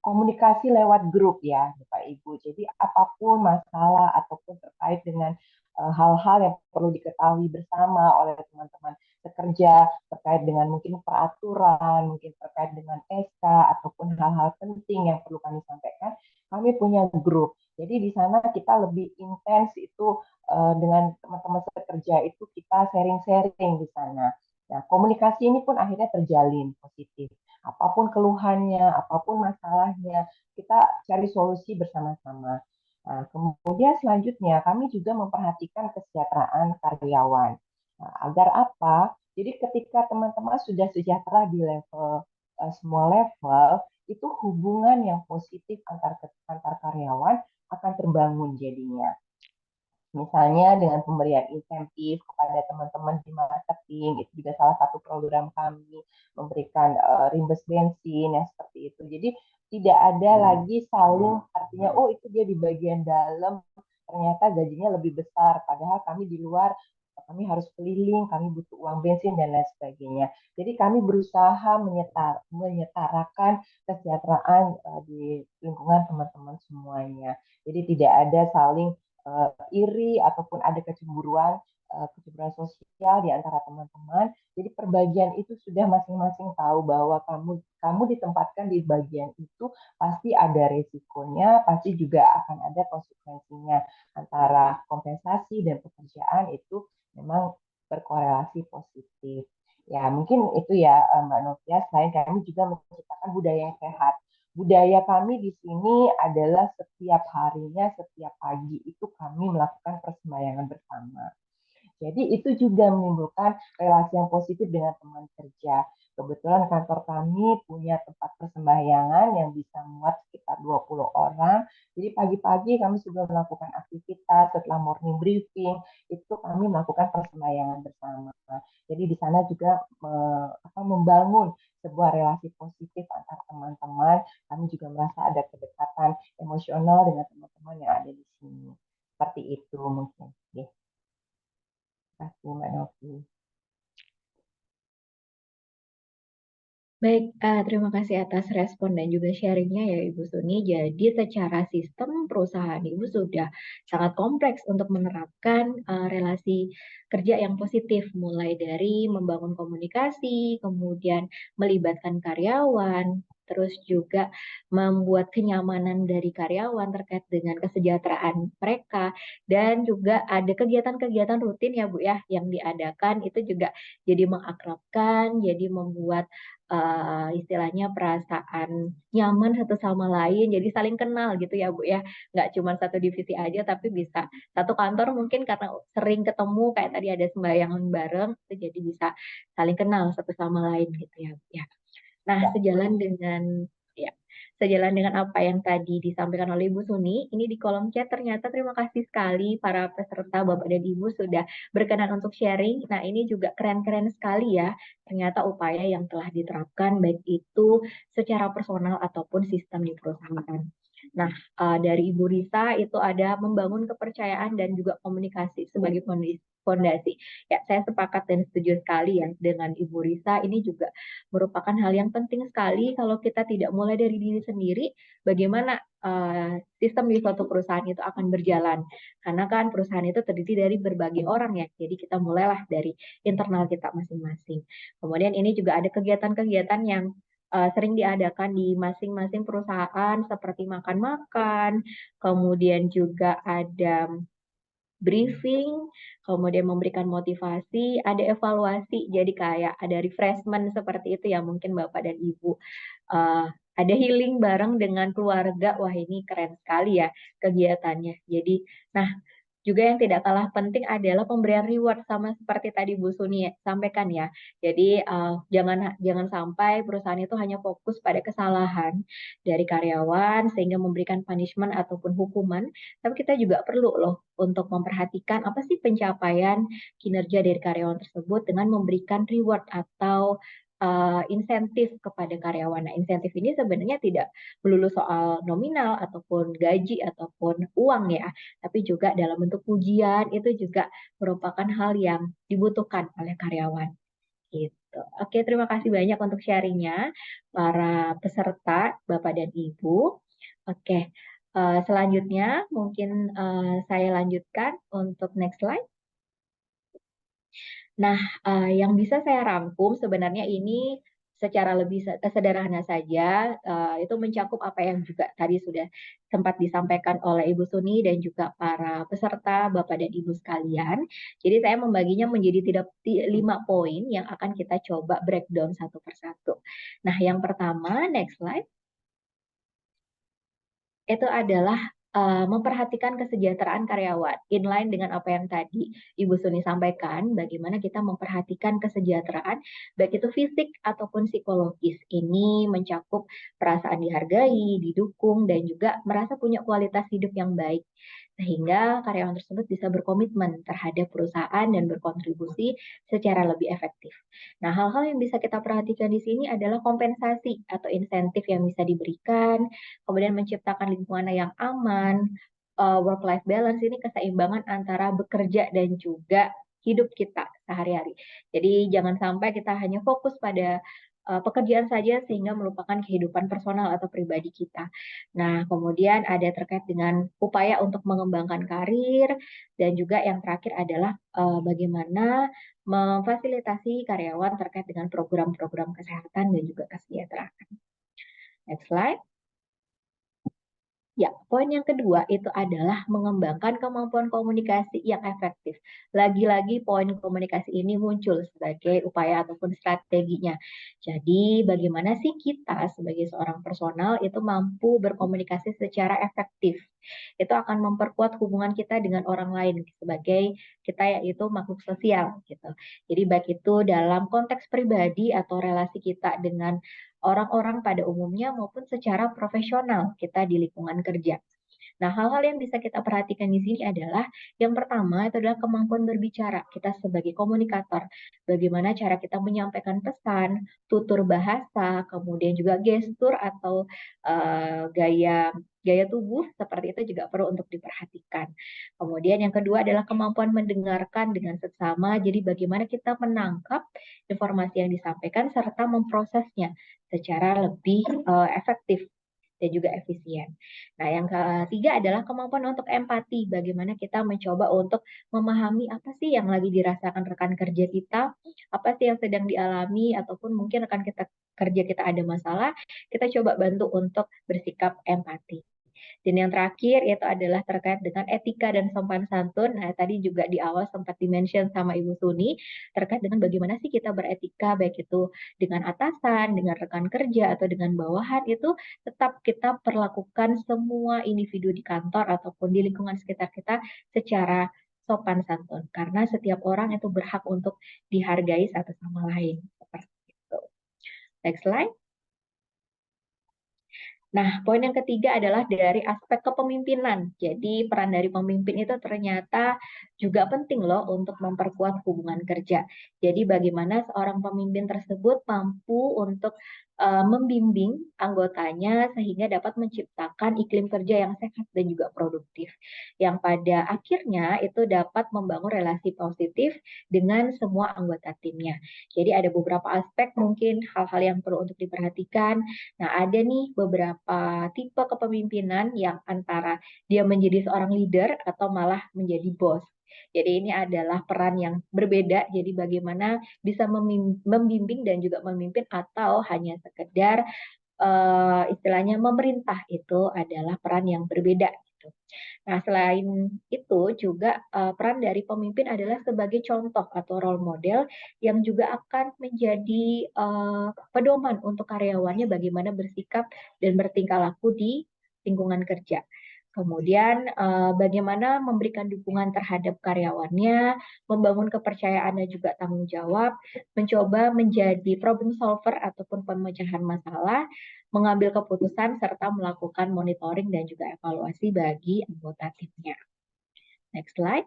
komunikasi lewat grup ya, Bapak Ibu. Jadi apapun masalah ataupun terkait dengan hal-hal yang perlu diketahui bersama oleh teman-teman sekerja terkait dengan mungkin peraturan, mungkin terkait dengan SK ataupun hal-hal penting yang perlu kami sampaikan, kami punya grup. Jadi di sana kita lebih intens itu dengan teman-teman sekerja itu kita sharing-sharing di sana. Nah, komunikasi ini pun akhirnya terjalin positif. Apapun keluhannya, apapun masalahnya, kita cari solusi bersama-sama. Nah, kemudian selanjutnya kami juga memperhatikan kesejahteraan karyawan. Nah, agar apa? Jadi ketika teman-teman sudah sejahtera di level semua level, itu hubungan yang positif antar karyawan akan terbangun jadinya. Misalnya dengan pemberian insentif kepada teman-teman di marketing, itu juga salah satu program kami, memberikan reimburse bensin yang seperti itu. Jadi tidak ada lagi saling, artinya oh itu dia di bagian dalam ternyata gajinya lebih besar, padahal kami di luar kami harus keliling, kami butuh uang bensin dan lain sebagainya. Jadi kami berusaha menyetarakan kesejahteraan di lingkungan teman-teman semuanya. Jadi tidak ada saling iri ataupun ada kecemburuan sosial di antara teman-teman. Jadi perbagian itu sudah masing-masing tahu bahwa kamu ditempatkan di bagian itu pasti ada resikonya, pasti juga akan ada konsekuensinya. Antara kompensasi dan pekerjaan itu memang berkorelasi positif. Ya, mungkin itu ya Mbak Novia. Selain kami juga menciptakan budaya yang sehat. Budaya kami di sini adalah setiap harinya, setiap pagi itu kami melakukan persembahyangan bersama. Jadi itu juga menimbulkan relasi yang positif dengan teman kerja. Kebetulan kantor kami punya tempat persembahyangan yang bisa muat sekitar 20 orang. Jadi pagi-pagi kami sudah melakukan aktivitas setelah morning briefing, itu kami melakukan persembahyangan bersama. Jadi di sana juga membangun sebuah relasi positif antar teman-teman. Kami juga merasa ada kedekatan emosional dengan teman-teman yang ada di sini. Seperti itu mungkin. Terima kasih Mbak Novi. Baik, terima kasih atas respon dan juga sharingnya ya Ibu Suni. Jadi secara sistem perusahaan Ibu sudah sangat kompleks untuk menerapkan relasi kerja yang positif, mulai dari membangun komunikasi, kemudian melibatkan karyawan, terus juga membuat kenyamanan dari karyawan terkait dengan kesejahteraan mereka, dan juga ada kegiatan-kegiatan rutin ya Bu ya yang diadakan itu juga jadi mengakrabkan, jadi membuat istilahnya perasaan nyaman satu sama lain, jadi saling kenal gitu ya Bu ya, nggak cuma satu divisi aja tapi bisa satu kantor mungkin karena sering ketemu kayak tadi ada sembahyangan bareng, itu jadi bisa saling kenal satu sama lain gitu ya Bu ya. Nah, Ya. sejalan dengan apa yang tadi disampaikan oleh Ibu Suni, ini di kolom chat ternyata terima kasih sekali para peserta Bapak dan Ibu sudah berkenan untuk sharing. Nah, ini juga keren-keren sekali ya, ternyata upaya yang telah diterapkan baik itu secara personal ataupun sistem di perusahaan. Nah, dari Ibu Risa itu ada membangun kepercayaan dan juga komunikasi sebagai fondasi. Ya, saya sepakat dan setuju sekali ya dengan Ibu Risa. Ini juga merupakan hal yang penting sekali kalau kita tidak mulai dari diri sendiri, bagaimana sistem di suatu perusahaan itu akan berjalan. Karena kan perusahaan itu terdiri dari berbagai orang ya, jadi kita mulailah dari internal kita masing-masing. Kemudian ini juga ada kegiatan-kegiatan yang sering diadakan di masing-masing perusahaan seperti makan-makan, kemudian juga ada briefing, kemudian memberikan motivasi, ada evaluasi, jadi kayak ada refreshment seperti itu ya mungkin Bapak dan Ibu. Ada healing bareng dengan keluarga, wah ini keren sekali ya kegiatannya. Jadi, nah juga yang tidak kalah penting adalah pemberian reward sama seperti tadi Bu Suni sampaikan ya. Jadi jangan sampai perusahaan itu hanya fokus pada kesalahan dari karyawan sehingga memberikan punishment ataupun hukuman, tapi kita juga perlu loh untuk memperhatikan apa sih pencapaian kinerja dari karyawan tersebut dengan memberikan reward atau insentif kepada karyawan. Nah, insentif ini sebenarnya tidak melulu soal nominal ataupun gaji ataupun uang ya, tapi juga dalam bentuk pujian itu juga merupakan hal yang dibutuhkan oleh karyawan. Gitu. Oke, terima kasih banyak untuk sharingnya para peserta, Bapak dan Ibu. Oke, selanjutnya mungkin saya lanjutkan untuk next slide. Nah, yang bisa saya rangkum sebenarnya ini secara lebih sederhana saja, itu mencakup apa yang juga tadi sudah sempat disampaikan oleh Ibu Suni dan juga para peserta, Bapak dan Ibu sekalian. Jadi saya membaginya menjadi 5 poin yang akan kita coba breakdown satu persatu. Nah, yang pertama, next slide. Itu adalah memperhatikan kesejahteraan karyawan. Inline dengan apa yang tadi Ibu Suni sampaikan, bagaimana kita memperhatikan kesejahteraan, baik itu fisik ataupun psikologis. Ini mencakup perasaan dihargai, didukung, dan juga merasa punya kualitas hidup yang baik. Sehingga karyawan tersebut bisa berkomitmen terhadap perusahaan dan berkontribusi secara lebih efektif. Nah, hal-hal yang bisa kita perhatikan di sini adalah kompensasi atau insentif yang bisa diberikan, kemudian menciptakan lingkungan yang aman, work-life balance ini keseimbangan antara bekerja dan juga hidup kita sehari-hari. Jadi jangan sampai kita hanya fokus pada pekerjaan saja sehingga melupakan kehidupan personal atau pribadi kita. Nah, kemudian ada terkait dengan upaya untuk mengembangkan karir dan juga yang terakhir adalah bagaimana memfasilitasi karyawan terkait dengan program-program kesehatan dan juga kesejahteraan. Next slide. Ya, poin yang kedua itu adalah mengembangkan kemampuan komunikasi yang efektif. Lagi-lagi poin komunikasi ini muncul sebagai upaya ataupun strateginya. Jadi, bagaimana sih kita sebagai seorang personal itu mampu berkomunikasi secara efektif? Itu akan memperkuat hubungan kita dengan orang lain sebagai kita yaitu makhluk sosial gitu. Jadi baik itu dalam konteks pribadi atau relasi kita dengan orang-orang pada umumnya maupun secara profesional kita di lingkungan kerja. Nah, hal-hal yang bisa kita perhatikan di sini adalah yang pertama itu adalah kemampuan berbicara. Kita sebagai komunikator, bagaimana cara kita menyampaikan pesan, tutur bahasa, kemudian juga gestur atau gaya gaya tubuh seperti itu juga perlu untuk diperhatikan. Kemudian yang kedua adalah kemampuan mendengarkan dengan seksama. Jadi bagaimana kita menangkap informasi yang disampaikan serta memprosesnya secara lebih efektif dan juga efisien. Nah, yang ketiga adalah kemampuan untuk empati. Bagaimana kita mencoba untuk memahami apa sih yang lagi dirasakan rekan kerja kita, apa sih yang sedang dialami, ataupun mungkin rekan kita kerja kita ada masalah, kita coba bantu untuk bersikap empati. Dan yang terakhir yaitu adalah terkait dengan etika dan sopan santun. Nah, tadi juga di awal sempat dimention sama Ibu Suni terkait dengan bagaimana sih kita beretika baik itu dengan atasan, dengan rekan kerja atau dengan bawahan itu tetap kita perlakukan semua individu di kantor ataupun di lingkungan sekitar kita secara sopan santun karena setiap orang itu berhak untuk dihargai satu sama lain seperti itu. Next slide. Nah, poin yang ketiga adalah dari aspek kepemimpinan. Jadi, peran dari pemimpin itu ternyata juga penting loh untuk memperkuat hubungan kerja. Jadi, bagaimana seorang pemimpin tersebut mampu untuk membimbing anggotanya sehingga dapat menciptakan iklim kerja yang sehat dan juga produktif. Yang pada akhirnya itu dapat membangun relasi positif dengan semua anggota timnya. Jadi, ada beberapa aspek mungkin hal-hal yang perlu untuk diperhatikan. Nah, ada nih beberapa tipe kepemimpinan yang antara dia menjadi seorang leader atau malah menjadi bos. Jadi ini adalah peran yang berbeda. Jadi bagaimana bisa membimbing dan juga memimpin atau hanya sekedar istilahnya memerintah itu adalah peran yang berbeda gitu. Nah, selain itu juga peran dari pemimpin adalah sebagai contoh atau role model yang juga akan menjadi pedoman untuk karyawannya bagaimana bersikap dan bertingkah laku di lingkungan kerja. Kemudian bagaimana memberikan dukungan terhadap karyawannya, membangun kepercayaan dan juga tanggung jawab, mencoba menjadi problem solver ataupun pemecahan masalah, mengambil keputusan serta melakukan monitoring dan juga evaluasi bagi anggota timnya. Next slide.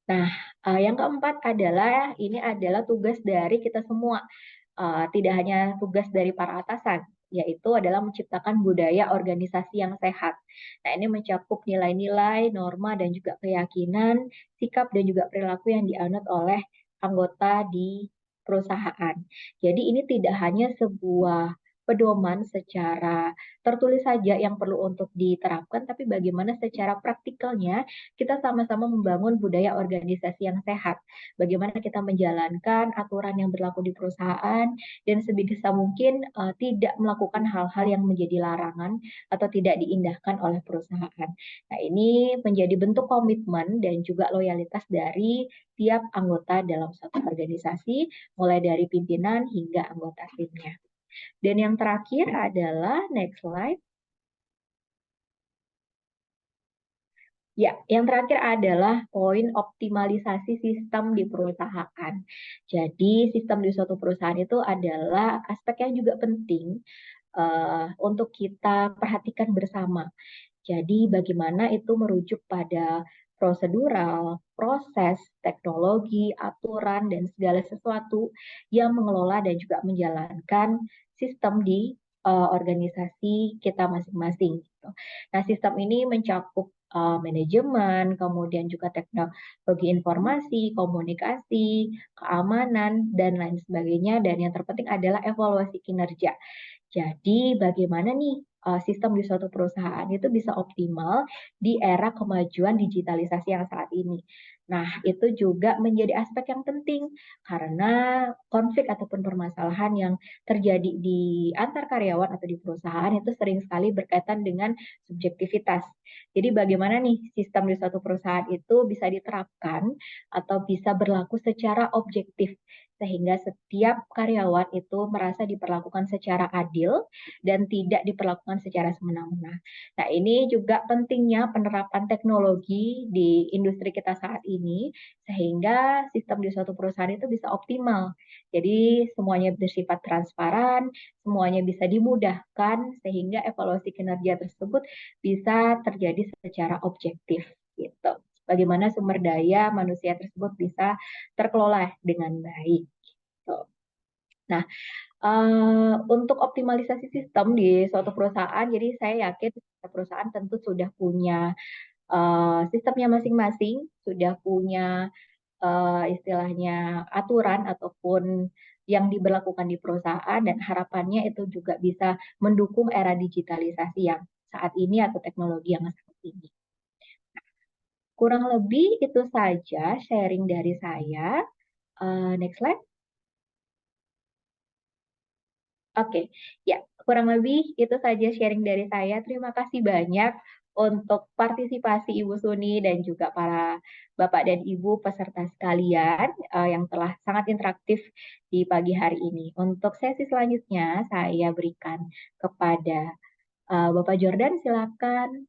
Nah, yang keempat adalah ini adalah tugas dari kita semua, tidak hanya tugas dari para atasan, yaitu adalah menciptakan budaya organisasi yang sehat. Nah, ini mencakup nilai-nilai, norma, dan juga keyakinan, sikap, dan juga perilaku yang dianut oleh anggota di perusahaan. Jadi ini tidak hanya sebuah pedoman secara tertulis saja yang perlu untuk diterapkan, tapi bagaimana secara praktikalnya kita sama-sama membangun budaya organisasi yang sehat. Bagaimana kita menjalankan aturan yang berlaku di perusahaan dan sebisa mungkin tidak melakukan hal-hal yang menjadi larangan atau tidak diindahkan oleh perusahaan. Nah, ini menjadi bentuk komitmen dan juga loyalitas dari tiap anggota dalam suatu organisasi, mulai dari pimpinan hingga anggota timnya. Dan yang terakhir adalah next slide. Ya, yang terakhir adalah poin optimalisasi sistem di perusahaan. Jadi, sistem di suatu perusahaan itu adalah aspek yang juga penting untuk kita perhatikan bersama. Jadi, bagaimana itu merujuk pada prosedural, proses, teknologi, aturan, dan segala sesuatu yang mengelola dan juga menjalankan sistem di organisasi kita masing-masing. Gitu. Nah, sistem ini mencakup manajemen, kemudian juga teknologi informasi, komunikasi, keamanan, dan lain sebagainya. Dan yang terpenting adalah evaluasi kinerja. Jadi bagaimana nih sistem di suatu perusahaan itu bisa optimal di era kemajuan digitalisasi yang saat ini. Nah, itu juga menjadi aspek yang penting karena konflik ataupun permasalahan yang terjadi di antar karyawan atau di perusahaan itu sering sekali berkaitan dengan subjektivitas. Jadi bagaimana nih sistem di suatu perusahaan itu bisa diterapkan atau bisa berlaku secara objektif sehingga setiap karyawan itu merasa diperlakukan secara adil dan tidak diperlakukan secara semena-mena. Nah, ini juga pentingnya penerapan teknologi di industri kita saat ini sehingga sistem di suatu perusahaan itu bisa optimal. Jadi semuanya bersifat transparan, semuanya bisa dimudahkan sehingga evaluasi kinerja tersebut bisa terjadi secara objektif gitu. Bagaimana sumber daya manusia tersebut bisa terkelola dengan baik. Gitu. Nah, untuk optimalisasi sistem di suatu perusahaan, jadi saya yakin perusahaan tentu sudah punya sistemnya masing-masing, sudah punya istilahnya aturan ataupun yang diberlakukan di perusahaan dan harapannya itu juga bisa mendukung era digitalisasi yang saat ini atau teknologi yang saat ini. Kurang lebih itu saja sharing dari saya. Next slide. Oke, ya kurang lebih itu saja sharing dari saya. Terima kasih banyak untuk partisipasi Ibu Suni dan juga para Bapak dan Ibu peserta sekalian yang telah sangat interaktif di pagi hari ini. Untuk sesi selanjutnya saya berikan kepada Bapak Jordan, silakan.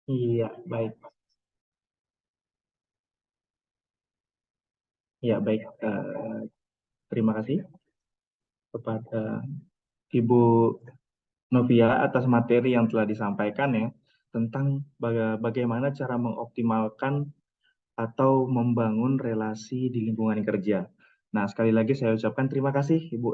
Iya, baik. Ya, baik. Terima kasih kepada Ibu Novia atas materi yang telah disampaikan ya tentang bagaimana cara mengoptimalkan atau membangun relasi di lingkungan kerja. Nah, sekali lagi saya ucapkan terima kasih Ibu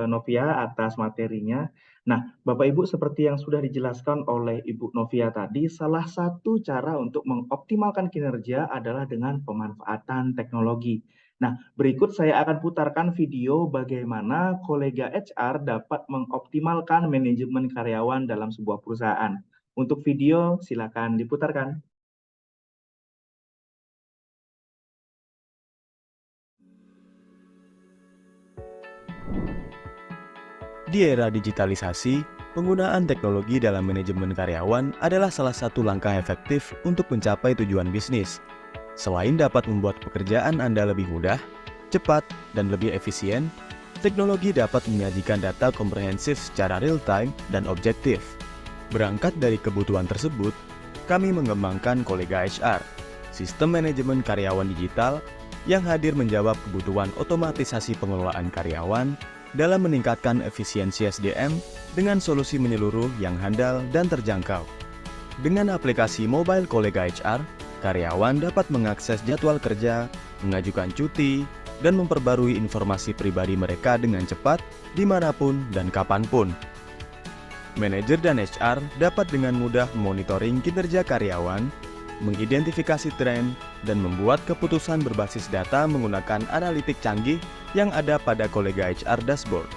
Novia atas materinya. Nah, Bapak Ibu seperti yang sudah dijelaskan oleh Ibu Novia tadi, salah satu cara untuk mengoptimalkan kinerja adalah dengan pemanfaatan teknologi. Nah, berikut saya akan putarkan video bagaimana kolega HR dapat mengoptimalkan manajemen karyawan dalam sebuah perusahaan. Untuk video, silakan diputarkan. Di era digitalisasi, penggunaan teknologi dalam manajemen karyawan adalah salah satu langkah efektif untuk mencapai tujuan bisnis. Selain dapat membuat pekerjaan Anda lebih mudah, cepat, dan lebih efisien, teknologi dapat menyajikan data komprehensif secara real-time dan objektif. Berangkat dari kebutuhan tersebut, kami mengembangkan Kolega HR, sistem manajemen karyawan digital yang hadir menjawab kebutuhan otomatisasi pengelolaan karyawan dalam meningkatkan efisiensi SDM dengan solusi menyeluruh yang handal dan terjangkau. Dengan aplikasi mobile kolega HR, karyawan dapat mengakses jadwal kerja, mengajukan cuti, dan memperbarui informasi pribadi mereka dengan cepat, dimanapun dan kapanpun. Manajer dan HR dapat dengan mudah memonitoring kinerja karyawan, mengidentifikasi tren, dan membuat keputusan berbasis data menggunakan analitik canggih yang ada pada kolega HR dashboard.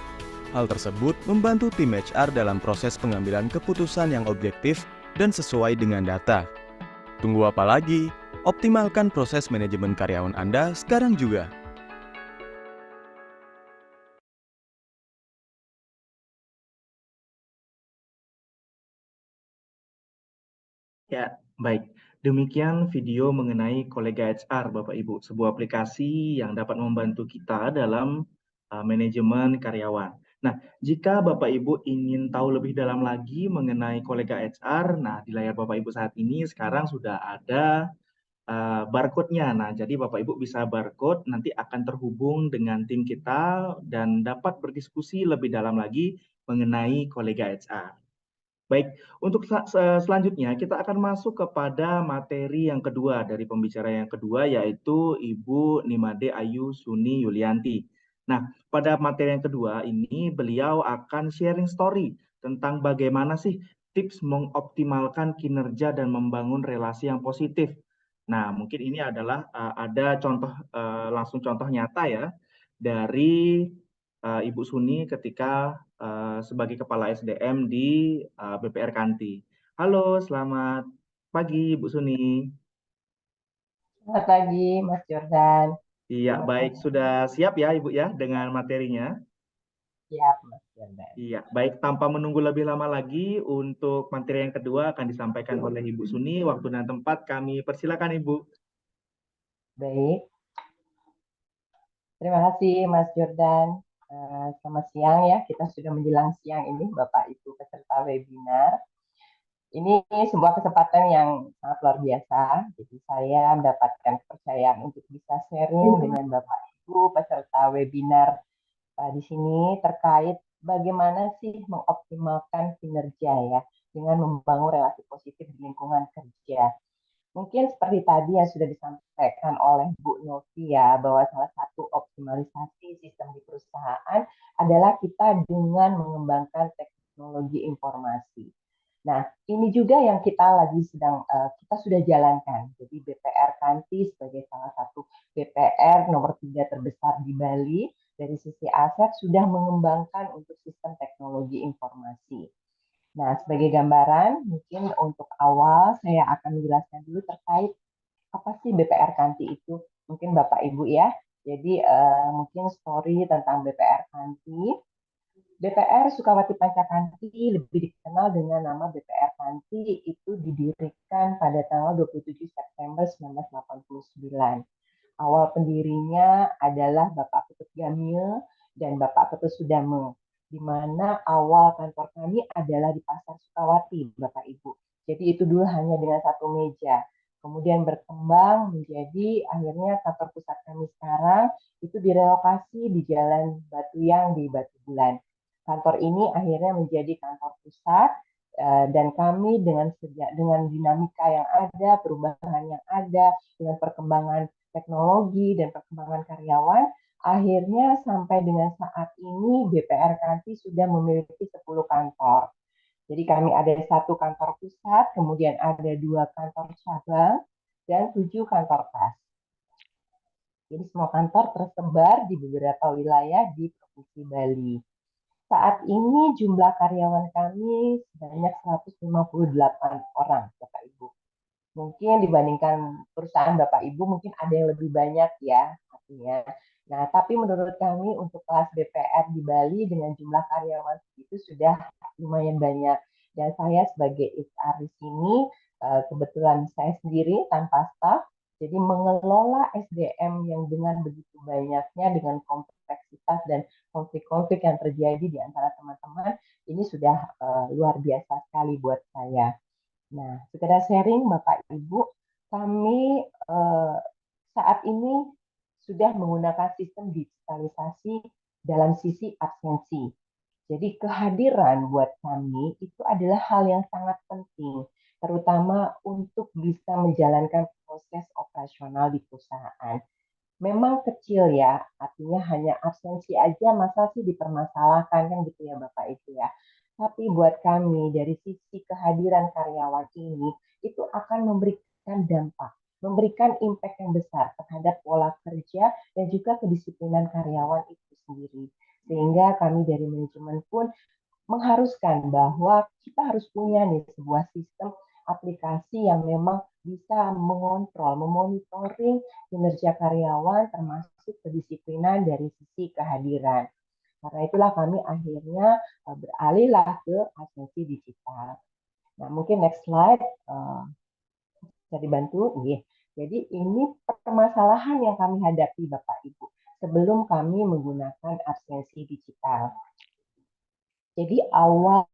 Hal tersebut membantu tim HR dalam proses pengambilan keputusan yang objektif dan sesuai dengan data. Tunggu apa lagi? Optimalkan proses manajemen karyawan Anda sekarang juga. Ya, baik. Demikian video mengenai kolega HR, Bapak Ibu, sebuah aplikasi yang dapat membantu kita dalam manajemen karyawan. Nah, jika Bapak Ibu ingin tahu lebih dalam lagi mengenai kolega HR, nah di layar Bapak Ibu saat ini sekarang sudah ada barcode-nya. Nah, jadi Bapak Ibu bisa barcode, nanti akan terhubung dengan tim kita dan dapat berdiskusi lebih dalam lagi mengenai kolega HR. Baik, untuk selanjutnya kita akan masuk kepada materi yang kedua dari pembicara yang kedua, yaitu Ibu Nimade Ayu Suni Yulianti. Nah, pada materi yang kedua ini beliau akan sharing story tentang bagaimana sih tips mengoptimalkan kinerja dan membangun relasi yang positif. Nah, mungkin ini adalah ada contoh langsung contoh nyata ya dari Ibu Suni ketika sebagai Kepala SDM di BPR Kanti. Halo, selamat pagi Ibu Suni. Selamat pagi, Mas Jordan. Iya, Selamat baik. pagi. Sudah siap ya Ibu ya dengan materinya? Siap, Mas Jordan. Iya, baik. Tanpa menunggu lebih lama lagi, untuk materi yang kedua akan disampaikan oleh Ibu Suni. Waktu dan tempat kami persilakan Ibu. Baik, terima kasih Mas Jordan. Selamat siang ya, kita sudah menjelang siang ini Bapak Ibu peserta webinar. Ini sebuah kesempatan yang sangat luar biasa. Jadi saya mendapatkan kepercayaan untuk bisa sharing dengan Bapak Ibu peserta webinar di sini terkait bagaimana sih mengoptimalkan kinerja ya dengan membangun relasi positif di lingkungan kerja. Mungkin seperti tadi yang sudah disampaikan oleh Bu Novi ya, bahwa salah satu optimalisasi sistem di perusahaan adalah kita dengan mengembangkan teknologi informasi. Nah, ini juga yang kita sudah jalankan. Jadi BPR Kanti sebagai salah satu BPR nomor 3 terbesar di Bali dari sisi aset sudah mengembangkan untuk sistem teknologi informasi. Nah, sebagai gambaran, mungkin untuk awal saya akan menjelaskan dulu terkait apa sih BPR Kanti itu. Mungkin Bapak Ibu ya. Jadi mungkin story tentang BPR Kanti. BPR Sukawati Pancakanti lebih dikenal dengan nama BPR Kanti itu didirikan pada tanggal 27 September 1989. Awal pendirinya adalah Bapak Ketut Gamil dan Bapak Ketut Sudame, di mana awal kantor kami adalah di Pasar Sukawati, Bapak Ibu. Jadi itu dulu hanya dengan satu meja. Kemudian berkembang menjadi akhirnya kantor pusat kami sekarang itu direlokasi di Jalan Batuyang di Batu Bulan. Kantor ini akhirnya menjadi kantor pusat dan kami dengan dinamika yang ada, perubahan yang ada, dengan perkembangan teknologi dan perkembangan karyawan, akhirnya sampai dengan saat ini BPR Kanti sudah memiliki 10 kantor. Jadi kami ada satu kantor pusat, kemudian ada 2 kantor cabang, dan 7 kantor kas. Jadi semua kantor tersebar di beberapa wilayah di Provinsi Bali. Saat ini jumlah karyawan kami sebanyak 158 orang, Bapak Ibu. Mungkin dibandingkan perusahaan Bapak Ibu mungkin ada yang lebih banyak ya artinya. Nah, tapi menurut kami untuk kelas BPR di Bali dengan jumlah karyawan itu sudah lumayan banyak. Dan saya sebagai HR di sini, kebetulan saya sendiri tanpa staf, jadi mengelola SDM yang dengan begitu banyaknya, dengan kompleksitas dan konflik-konflik yang terjadi di antara teman-teman, ini sudah luar biasa sekali buat saya. Nah, sekedar sharing Bapak Ibu, kami saat ini sudah menggunakan sistem digitalisasi dalam sisi absensi. Jadi kehadiran buat kami itu adalah hal yang sangat penting. terutama untuk bisa menjalankan proses operasional di perusahaan. Memang kecil ya, artinya hanya absensi aja masa sih dipermasalahkan kan gitu ya Bapak Ibu ya. Tapi buat kami dari sisi kehadiran karyawan ini itu akan memberikan dampak, memberikan impact yang besar terhadap pola kerja dan juga kedisiplinan karyawan itu sendiri. Sehingga kami dari manajemen pun mengharuskan bahwa kita harus punya nih sebuah sistem aplikasi yang memang bisa mengontrol, memonitoring kinerja karyawan termasuk kedisiplinan dari sisi kehadiran. Karena itulah kami akhirnya beralihlah ke absensi digital. Nah, mungkin next slide bisa dibantu. Jadi ini permasalahan yang kami hadapi Bapak Ibu sebelum kami menggunakan absensi digital. Jadi awal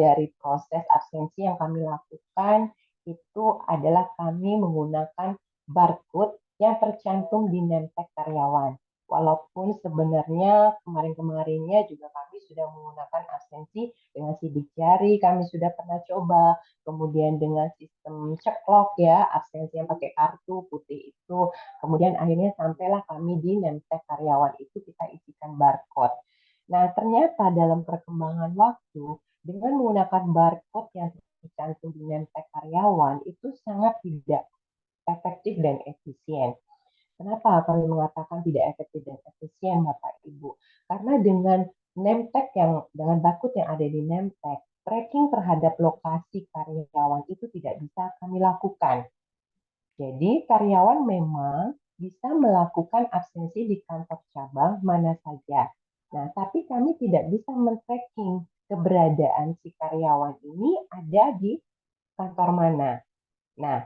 dari proses absensi yang kami lakukan itu adalah kami menggunakan barcode yang tercantum di name tag karyawan. Walaupun sebenarnya kemarin-kemarinnya juga kami sudah menggunakan absensi dengan sidik jari, kami sudah pernah coba, kemudian dengan sistem ceklok ya, absensi yang pakai kartu putih itu, kemudian akhirnya sampailah kami di name tag karyawan itu kita isikan barcode. Nah, ternyata dalam perkembangan waktu, dengan menggunakan barcode yang tercantum di name tag karyawan, itu sangat tidak efektif dan efisien. Kenapa kami mengatakan tidak efektif dan efisien, Bapak Ibu? Karena dengan name tag dengan barcode yang ada di name tag, tracking terhadap lokasi karyawan itu tidak bisa kami lakukan. Jadi, karyawan memang bisa melakukan absensi di kantor cabang mana saja. Nah, tapi kami tidak bisa men-tracking keberadaan si karyawan ini ada di kantor mana. Nah,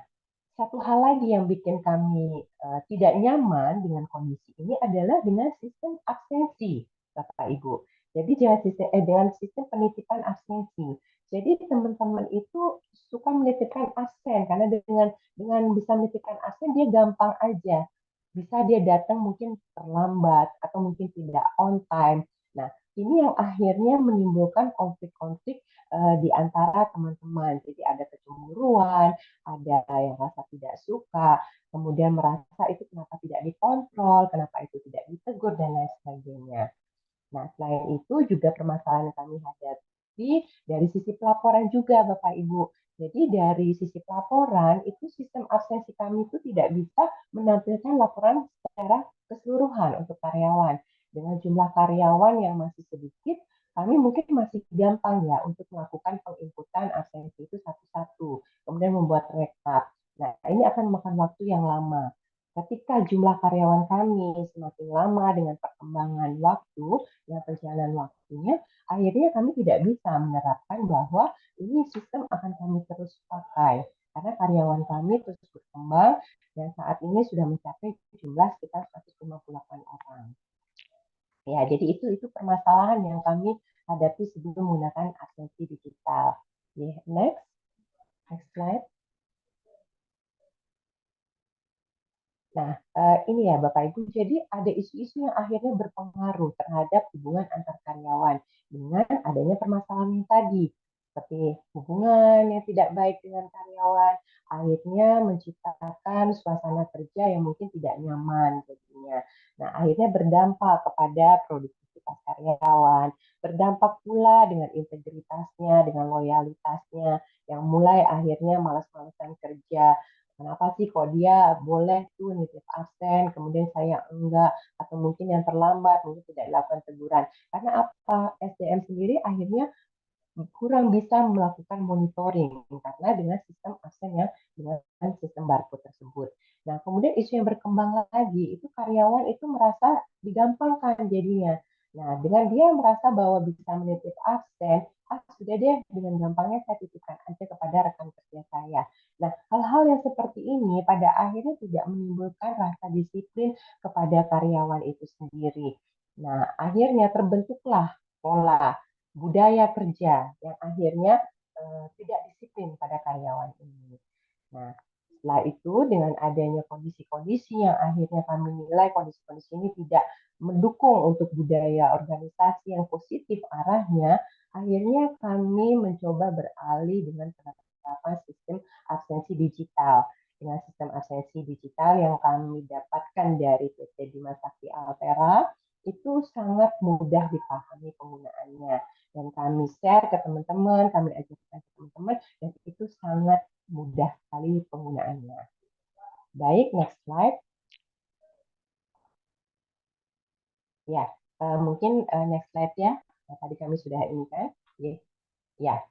satu hal lagi yang bikin kami tidak nyaman dengan kondisi ini adalah dengan sistem absensi, Bapak Ibu. Jadi dengan sistem penitipan absensi. Jadi teman-teman itu suka menitipkan absen karena dengan bisa menitipkan absen dia gampang aja. Bisa dia datang mungkin terlambat atau mungkin tidak on time. Nah, ini yang akhirnya menimbulkan konflik-konflik di antara teman-teman. Jadi ada kecemburuan, ada yang rasa tidak suka, kemudian merasa itu kenapa tidak dikontrol, kenapa itu tidak ditegur, dan lain sebagainya. Nah, selain itu juga permasalahan yang kami hadapi dari sisi pelaporan juga, Bapak Ibu. Jadi dari sisi pelaporan, itu sistem absensi kami itu tidak bisa menampilkan laporan secara keseluruhan untuk karyawan. Dengan jumlah karyawan yang masih sedikit, kami mungkin masih gampang ya untuk melakukan penginputan absensi itu satu-satu, kemudian membuat rekap. Nah, ini akan memakan waktu yang lama. Ketika jumlah karyawan kami semakin lama dengan perkembangan waktu, dengan perjalanan waktunya, akhirnya kami tidak bisa menerapkan bahwa ini sistem akan kami terus pakai. Karena karyawan kami terus berkembang dan saat ini sudah mencapai jumlah sekitar 158 orang. Ya, jadi itu permasalahan yang kami hadapi sebelum menggunakan absensi digital. Next slide. Nah, ini ya Bapak Ibu, jadi ada isu-isu yang akhirnya berpengaruh terhadap hubungan antar karyawan dengan adanya permasalahan yang tadi, seperti hubungan yang tidak baik dengan karyawan, akhirnya menciptakan suasana kerja yang mungkin tidak nyaman jadinya. Nah, akhirnya berdampak kepada produktivitas karyawan, berdampak pula dengan integritasnya, dengan loyalitasnya, yang mulai akhirnya malas-malasan kerja. Kenapa sih kok dia boleh tuh nitip absen, kemudian saya enggak, atau mungkin yang terlambat, mungkin tidak dilakukan teguran. Karena apa? SDM sendiri akhirnya kurang bisa melakukan monitoring karena dengan sistem absen yang dengan sistem barcode tersebut. Nah, kemudian isu yang berkembang lagi, itu karyawan itu merasa digampangkan jadinya. Nah, dengan dia merasa bahwa bisa menitip absen, sudah deh dengan gampangnya saya titipkan aja kepada rekan kerja saya. Nah, hal-hal yang seperti ini pada akhirnya tidak menimbulkan rasa disiplin kepada karyawan itu sendiri. Nah, akhirnya terbentuklah pola budaya kerja yang akhirnya tidak disiplin pada karyawan ini. Nah, setelah itu dengan adanya kondisi-kondisi yang akhirnya kami nilai kondisi-kondisi ini tidak mendukung untuk budaya organisasi yang positif arahnya, akhirnya kami mencoba beralih dengan penerapan penerapan sistem absensi digital. Dengan sistem absensi digital yang kami dapatkan dari PT Bima Sakti Altera, itu sangat mudah dipahami penggunaannya. Dan kami share ke teman-teman, kami ajarkan ke teman-teman, dan itu sangat mudah sekali penggunaannya. Baik, next slide. Ya, mungkin next slide ya. Tadi kami sudah ini kan. Ya,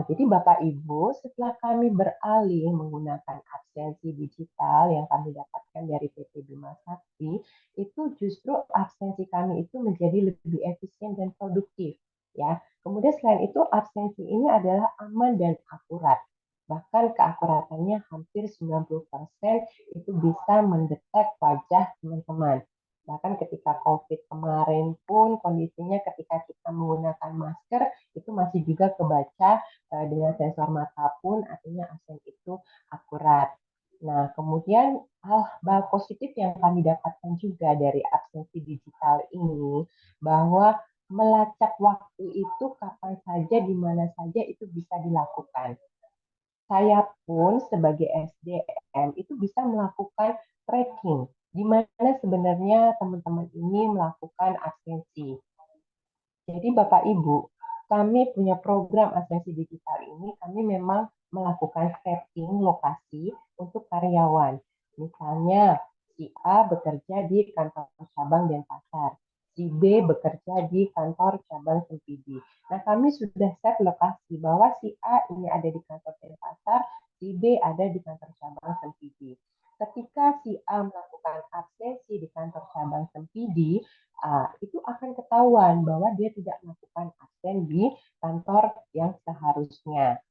jadi Bapak Ibu, setelah kami beralih menggunakan absensi digital yang kami dapatkan dari PT Bima Sakti, itu justru absensi kami itu menjadi lebih efisien dan produktif. Ya, kemudian selain itu absensi ini adalah aman dan akurat. Bahkan keakuratannya hampir 90% itu bisa mendetek wajah teman-teman. Bahkan ketika COVID kemarin pun kondisinya ketika kita menggunakan masker itu masih juga kebaca dengan sensor mata pun, artinya absen itu akurat. Nah, kemudian hal positif yang kami dapatkan juga dari absensi digital ini, bahwa melacak waktu itu kapan saja, di mana saja itu bisa dilakukan. Saya pun sebagai SDM itu bisa melakukan tracking, di mana sebenarnya teman-teman ini melakukan absensi. Jadi Bapak Ibu, kami punya program absensi digital ini, kami memang melakukan setting lokasi untuk karyawan. Misalnya, si A bekerja di kantor cabang Denpasar, si B bekerja di kantor cabang Sempidi. Nah, kami sudah set lokasi bahwa si A ini ada di kantor Denpasar, si B ada di kantor cabang Sempidi. Ketika si A melakukan absensi di kantor cabang Sempidi, itu akan ketahuan bahwa dia tidak melakukan absen di kantor yang seharusnya.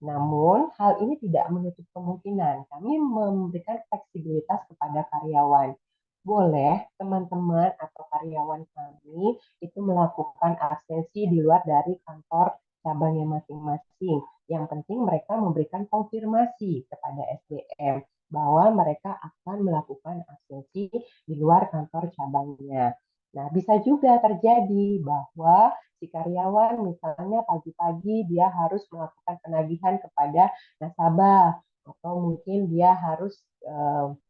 Namun, hal ini tidak menutup kemungkinan. Kami memberikan fleksibilitas kepada karyawan. Boleh teman-teman atau karyawan kami itu melakukan absensi di luar dari kantor cabangnya masing-masing. Yang penting mereka memberikan konfirmasi kepada SDM bahwa mereka akan melakukan absensi di luar kantor cabangnya. Nah, bisa juga terjadi bahwa si karyawan misalnya pagi-pagi dia harus melakukan penagihan kepada nasabah atau mungkin dia harus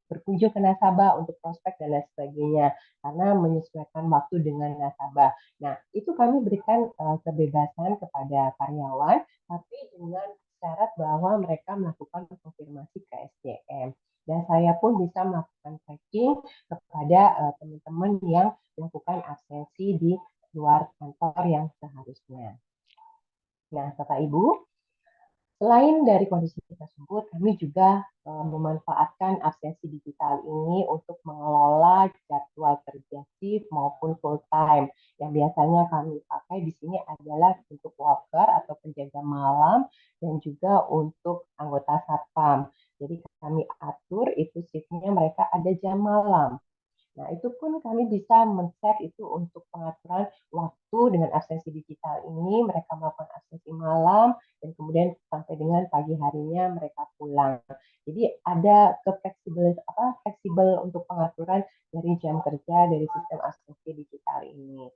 berkunjung ke nasabah untuk prospek dan lain sebagainya karena menyesuaikan waktu dengan nasabah. Nah, itu kami berikan kebebasan kepada karyawan tapi dengan syarat bahwa mereka melakukan konfirmasi ke SDM. Dan saya pun bisa melakukan tracking kepada teman-teman yang melakukan absensi di luar kantor yang seharusnya. Nah, Bapak Ibu, selain dari kondisi tersebut, kami juga memanfaatkan absensi digital ini untuk mengelola jadwal kerja shift maupun full time. Yang biasanya kami pakai di sini adalah untuk worker atau penjaga malam dan juga untuk anggota satpam. Jadi kami atur itu shiftnya mereka ada jam malam. Nah, itu pun kami bisa men-set itu untuk pengaturan waktu dengan absensi digital ini. Mereka melakukan absensi malam dan kemudian sampai dengan pagi harinya mereka pulang. Jadi ada fleksibel untuk pengaturan dari jam kerja dari sistem absensi digital ini.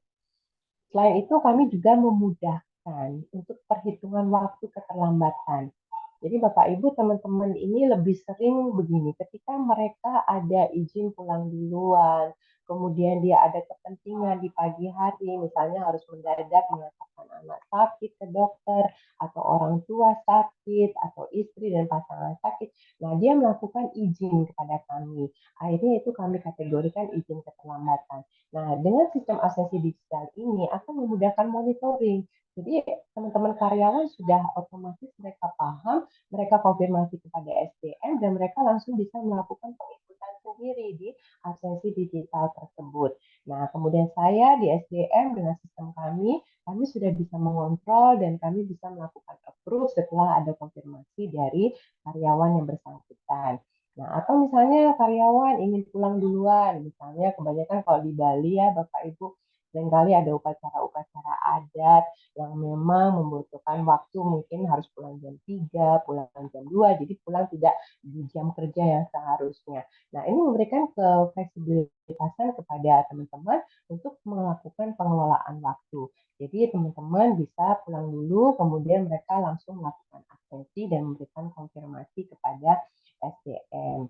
Selain itu, kami juga memudahkan untuk perhitungan waktu keterlambatan. Jadi Bapak Ibu teman-teman ini lebih sering begini, ketika mereka ada izin pulang duluan, kemudian dia ada kepentingan di pagi hari, misalnya harus mendadak mengantarkan anak sakit ke dokter, atau orang tua sakit, atau istri dan pasangan sakit. Nah, dia melakukan izin kepada kami. Akhirnya itu kami kategorikan izin keterlambatan. Nah, dengan sistem absensi digital ini akan memudahkan monitoring. Jadi teman-teman karyawan sudah otomatis mereka paham, mereka konfirmasi kepada SDM dan mereka langsung bisa melakukan pengikutan sendiri di absensi digital tersebut. Nah, kemudian saya di SDM dengan sistem kami sudah bisa mengontrol dan kami bisa melakukan approve setelah ada konfirmasi dari karyawan yang bersangkutan. Nah, atau misalnya karyawan ingin pulang duluan, misalnya kebanyakan kalau di Bali ya Bapak Ibu, seringkali ada upacara-upacara adat yang memang membutuhkan waktu mungkin harus pulang jam 3, pulang jam 2, jadi pulang tidak di jam kerja yang seharusnya. Nah, ini memberikan fleksibilitasan kepada teman-teman untuk melakukan pengelolaan waktu. Jadi teman-teman bisa pulang dulu, kemudian mereka langsung melakukan absensi dan memberikan konfirmasi kepada SDM.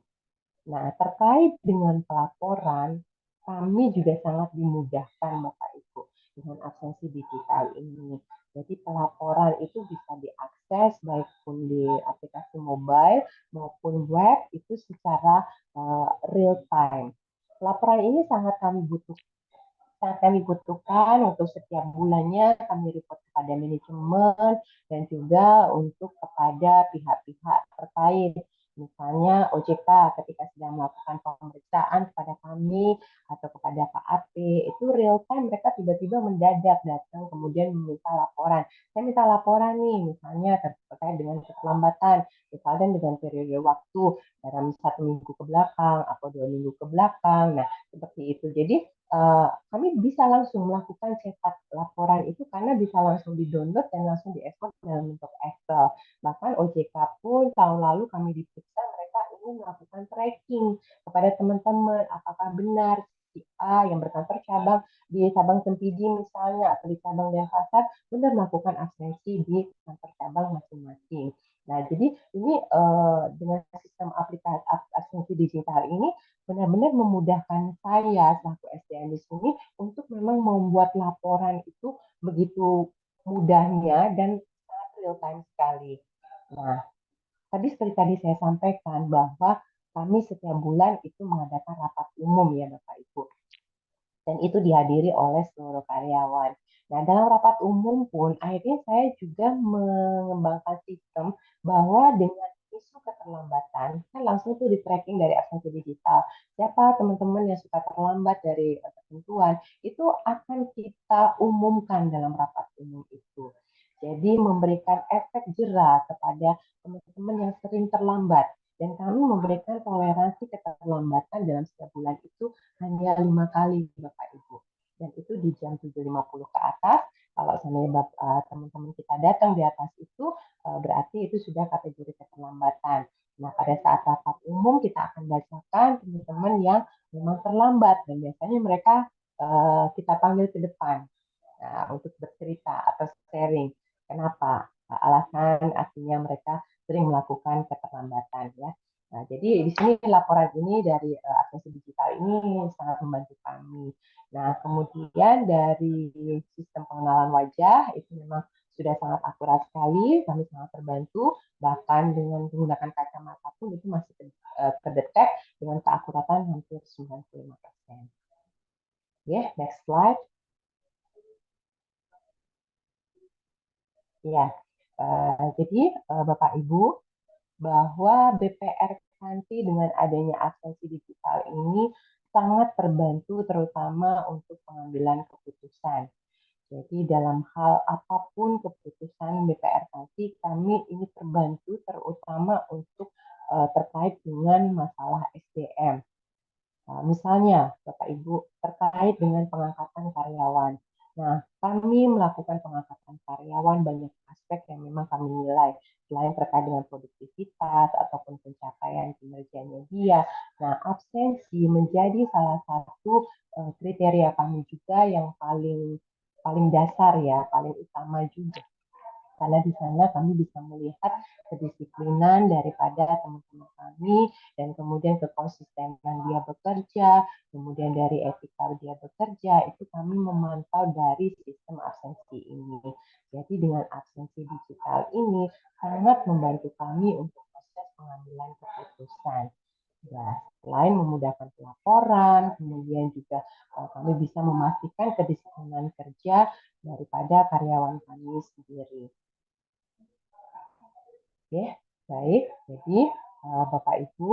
Nah, terkait dengan pelaporan, kami juga sangat dimudahkan Bapak Ibu dengan absensi digital ini. Jadi pelaporan itu bisa diakses baik pun di aplikasi mobile maupun web itu secara real time. Laporan ini sangat kami butuhkan untuk setiap bulannya kami report kepada manajemen dan juga untuk kepada pihak-pihak terkait. Misalnya OJK ketika sedang melakukan pemeriksaan kepada kami atau kepada Pak AP, itu real time mereka tiba-tiba mendadak datang kemudian meminta laporan. Saya minta laporan nih, misalnya terkait dengan keterlambatan, misalnya dengan periode waktu dalam 1 minggu ke belakang atau 2 minggu ke belakang. Nah, seperti itu. Jadi kami bisa langsung melakukan cetak laporan itu karena bisa langsung di-download dan langsung diekspor dalam bentuk Excel. Bahkan OJK pun tahun lalu kami diperiksa mereka ingin melakukan tracking kepada teman-teman apakah benar si A yang berkantor cabang di cabang Sempidi misalnya atau di cabang Denpasar benar melakukan absensi di kantor cabang masing-masing. Nah, jadi ini dengan sistem aplikasi absensi digital ini benar-benar memudahkan saya selaku SDM di sini untuk memang membuat laporan itu begitu mudahnya dan sangat real time sekali. Nah, seperti tadi saya sampaikan bahwa kami setiap bulan itu mengadakan rapat umum ya Bapak Ibu. Dan itu dihadiri oleh seluruh karyawan. Nah, dalam rapat umum pun akhirnya saya juga mengembangkan sistem bahwa dengan isu keterlambatan, kan langsung tuh di tracking dari absensi digital. Siapa teman-teman yang suka terlambat dari ketentuan, itu akan kita umumkan dalam rapat umum itu. Jadi memberikan efek jera kepada teman-teman yang sering terlambat. Dan kami memberikan toleransi keterlambatan dalam setiap bulan itu hanya 5 kali Bapak Ibu. Dan itu di jam 7.50 ke atas. Kalau seandainya teman-teman kita datang di atas itu, berarti itu sudah kategori keterlambatan. Nah, pada saat rapat umum kita akan bacakan teman-teman yang memang terlambat. Dan biasanya mereka kita panggil ke depan untuk bercerita atau sharing. Kenapa? Alasan artinya mereka sering melakukan keterlambatan ya. Nah, jadi di sini laporan ini dari absensi digital ini sangat membantu kami. Nah, kemudian dari sistem pengenalan wajah itu memang sudah sangat akurat sekali, kami sangat terbantu, bahkan dengan menggunakan kacamata pun itu masih terdetek dengan keakuratan hampir 95%. Ya, next slide. Ya, jadi Bapak Ibu, bahwa BPR Kanti dengan adanya absensi digital ini sangat terbantu terutama untuk pengambilan keputusan. Jadi dalam hal apapun keputusan BPR Kanti, kami ini terbantu terutama untuk terkait dengan masalah SDM. Misalnya, Bapak Ibu, terkait dengan pengangkatan karyawan. Nah, kami melakukan pengangkatan karyawan banyak aspek yang memang kami nilai, selain terkait dengan produktivitas ataupun pencapaian kinerjanya dia. Nah, absensi menjadi salah satu kriteria kami juga yang paling dasar ya, paling utama juga. Karena di sana kami bisa melihat kedisiplinan daripada teman-teman kami dan kemudian kekonsistenan dia bekerja, kemudian dari etika dia bekerja, itu kami memantau dari sistem absensi ini. Jadi dengan absensi digital ini sangat membantu kami untuk proses pengambilan keputusan. Ya, selain memudahkan pelaporan, kemudian juga kami bisa memastikan kedisiplinan kerja daripada karyawan kami sendiri. Oke, baik. Jadi Bapak Ibu,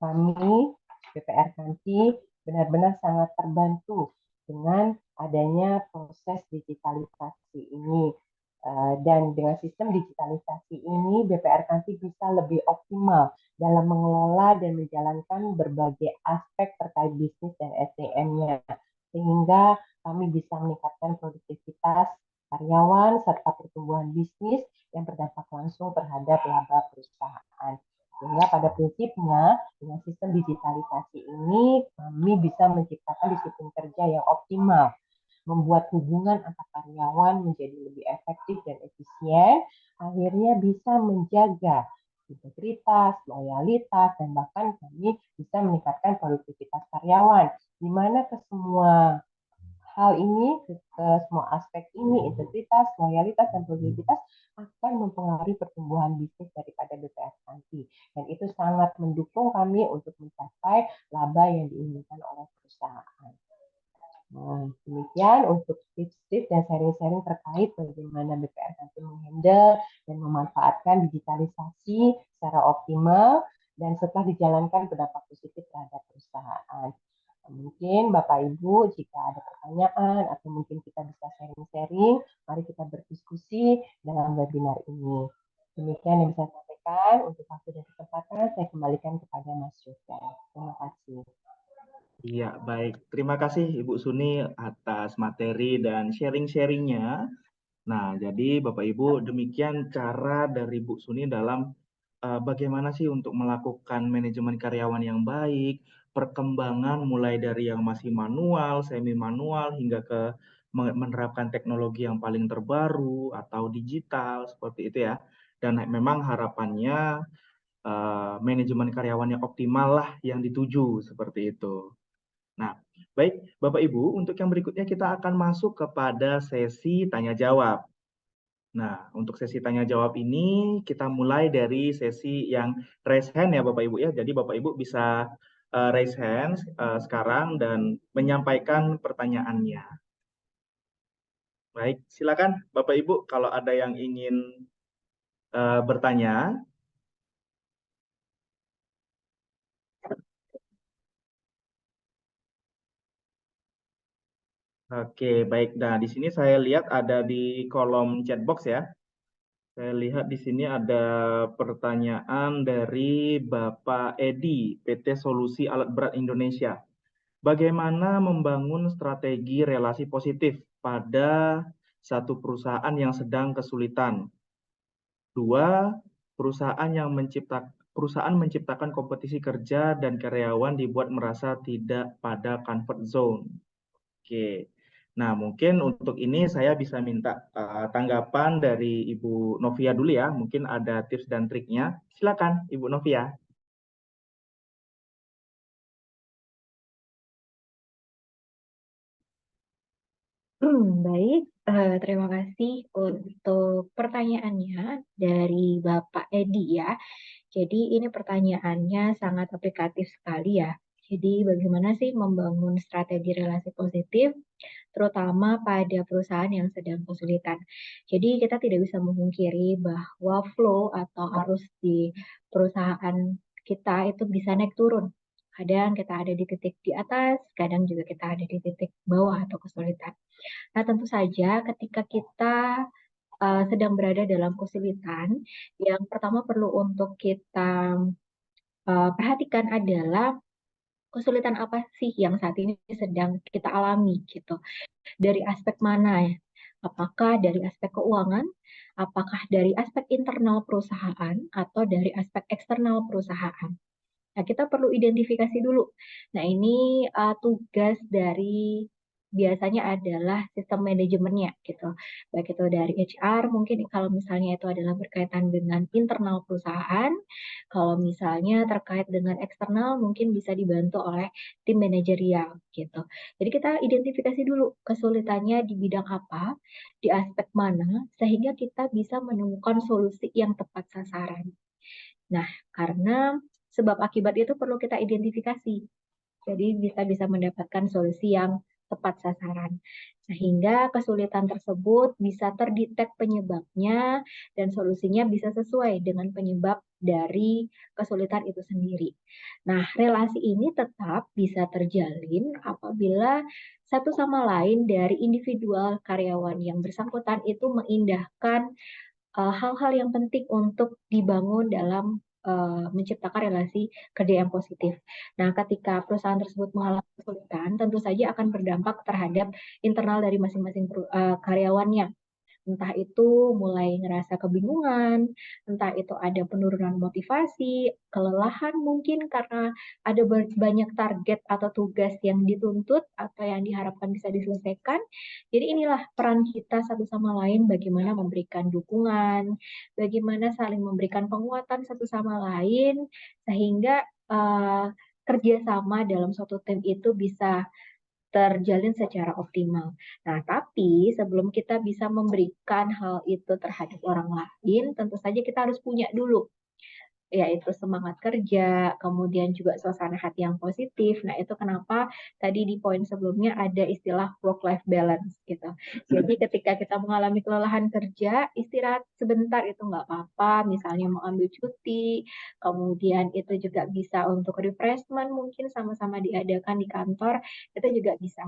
kami BPR Kanti benar-benar sangat terbantu dengan adanya proses digitalisasi ini. Dan dengan sistem digitalisasi ini, BPR Kanti bisa lebih optimal dalam mengelola dan menjalankan berbagai aspek terkait bisnis dan SDM-nya. Sehingga kami bisa meningkatkan produktivitas karyawan serta pertumbuhan bisnis yang berdampak langsung terhadap laba perusahaan. Sehingga pada prinsipnya dengan sistem digitalisasi ini kami bisa menciptakan disiplin kerja yang optimal, membuat hubungan antar karyawan menjadi lebih efektif dan efisien, akhirnya bisa menjaga integritas, loyalitas, dan bahkan kami bisa meningkatkan produktivitas karyawan, di mana ke semua hal ini, ke semua aspek ini, integritas, loyalitas, dan produktivitas akan mempengaruhi pertumbuhan bisnis daripada BPS nanti. Dan itu sangat mendukung kami untuk mencapai laba yang diinginkan oleh perusahaan. Nah, demikian untuk tips-tips dan sharing-sharing terkait bagaimana BPS nanti menghandle dan memanfaatkan digitalisasi secara optimal dan setelah dijalankan berdampak positif terhadap perusahaan. Mungkin Bapak Ibu jika ada pertanyaan atau mungkin kita bisa sharing-sharing, mari kita berdiskusi dalam webinar ini. Demikian yang bisa saya sampaikan. Untuk waktu dan kesempatan saya kembalikan kepada Mas Yoga. Terima kasih. Iya, baik. Terima kasih Ibu Suni atas materi dan sharing-sharingnya. Nah, jadi Bapak Ibu, demikian cara dari Bu Suni dalam bagaimana sih untuk melakukan manajemen karyawan yang baik, perkembangan mulai dari yang masih manual, semi manual, hingga ke menerapkan teknologi yang paling terbaru atau digital, seperti itu ya. Dan memang harapannya manajemen karyawan yang optimal lah yang dituju, seperti itu. Nah, baik Bapak Ibu, untuk yang berikutnya kita akan masuk kepada sesi tanya jawab. Nah, untuk sesi tanya jawab ini kita mulai dari sesi yang raise hand ya Bapak Ibu ya. Jadi Bapak Ibu bisa raise hand sekarang dan menyampaikan pertanyaannya. Baik, silakan Bapak Ibu kalau ada yang ingin bertanya. Oke, baik. Nah, di sini saya lihat ada di kolom chat box ya. Saya lihat di sini ada pertanyaan dari Bapak Edi, PT Solusi Alat Berat Indonesia. Bagaimana membangun strategi relasi positif pada satu perusahaan yang sedang kesulitan? Dua, perusahaan menciptakan kompetisi kerja dan karyawan dibuat merasa tidak pada comfort zone. Oke. Nah, mungkin untuk ini saya bisa minta tanggapan dari Ibu Novia dulu ya. Mungkin ada tips dan triknya. Silakan, Ibu Novia. Baik, terima kasih untuk pertanyaannya dari Bapak Edi ya. Jadi ini pertanyaannya sangat aplikatif sekali ya. Jadi bagaimana sih membangun strategi relasi positif, terutama pada perusahaan yang sedang kesulitan. Jadi kita tidak bisa memungkiri bahwa flow atau arus di perusahaan kita itu bisa naik turun. Kadang kita ada di titik di atas, kadang juga kita ada di titik bawah atau kesulitan. Nah, tentu saja ketika kita sedang berada dalam kesulitan, yang pertama perlu untuk kita perhatikan adalah kesulitan apa sih yang saat ini sedang kita alami gitu. Dari aspek mana ya? Apakah dari aspek keuangan, apakah dari aspek internal perusahaan, atau dari aspek eksternal perusahaan. Nah, kita perlu identifikasi dulu. Nah, ini tugas dari biasanya adalah sistem manajemennya gitu. Baik itu dari HR, mungkin kalau misalnya itu adalah berkaitan dengan internal perusahaan, kalau misalnya terkait dengan eksternal mungkin bisa dibantu oleh tim manajerial gitu. Jadi kita identifikasi dulu kesulitannya di bidang apa, di aspek mana, sehingga kita bisa menemukan solusi yang tepat sasaran. Nah, karena sebab akibat itu perlu kita identifikasi. Jadi bisa mendapatkan solusi yang tepat sasaran. Sehingga kesulitan tersebut bisa terdetek penyebabnya dan solusinya bisa sesuai dengan penyebab dari kesulitan itu sendiri. Nah, relasi ini tetap bisa terjalin apabila satu sama lain dari individual karyawan yang bersangkutan itu mengindahkan hal-hal yang penting untuk dibangun dalam menciptakan relasi kerja yang positif. Nah, ketika perusahaan tersebut mengalami kesulitan, tentu saja akan berdampak terhadap internal dari masing-masing karyawannya. Entah itu mulai ngerasa kebingungan, entah itu ada penurunan motivasi, kelelahan mungkin karena ada banyak target atau tugas yang dituntut atau yang diharapkan bisa diselesaikan. Jadi inilah peran kita satu sama lain bagaimana memberikan dukungan, bagaimana saling memberikan penguatan satu sama lain sehingga kerjasama dalam suatu tim itu bisa terjalin secara optimal. Nah, tapi sebelum kita bisa memberikan hal itu terhadap orang lain, tentu saja kita harus punya dulu yaitu semangat kerja, kemudian juga suasana hati yang positif. Nah, itu kenapa tadi di poin sebelumnya ada istilah work-life balance gitu. Jadi ketika kita mengalami kelelahan kerja, istirahat sebentar itu nggak apa-apa, misalnya mau ambil cuti, kemudian itu juga bisa untuk refreshment mungkin sama-sama diadakan di kantor, itu juga bisa.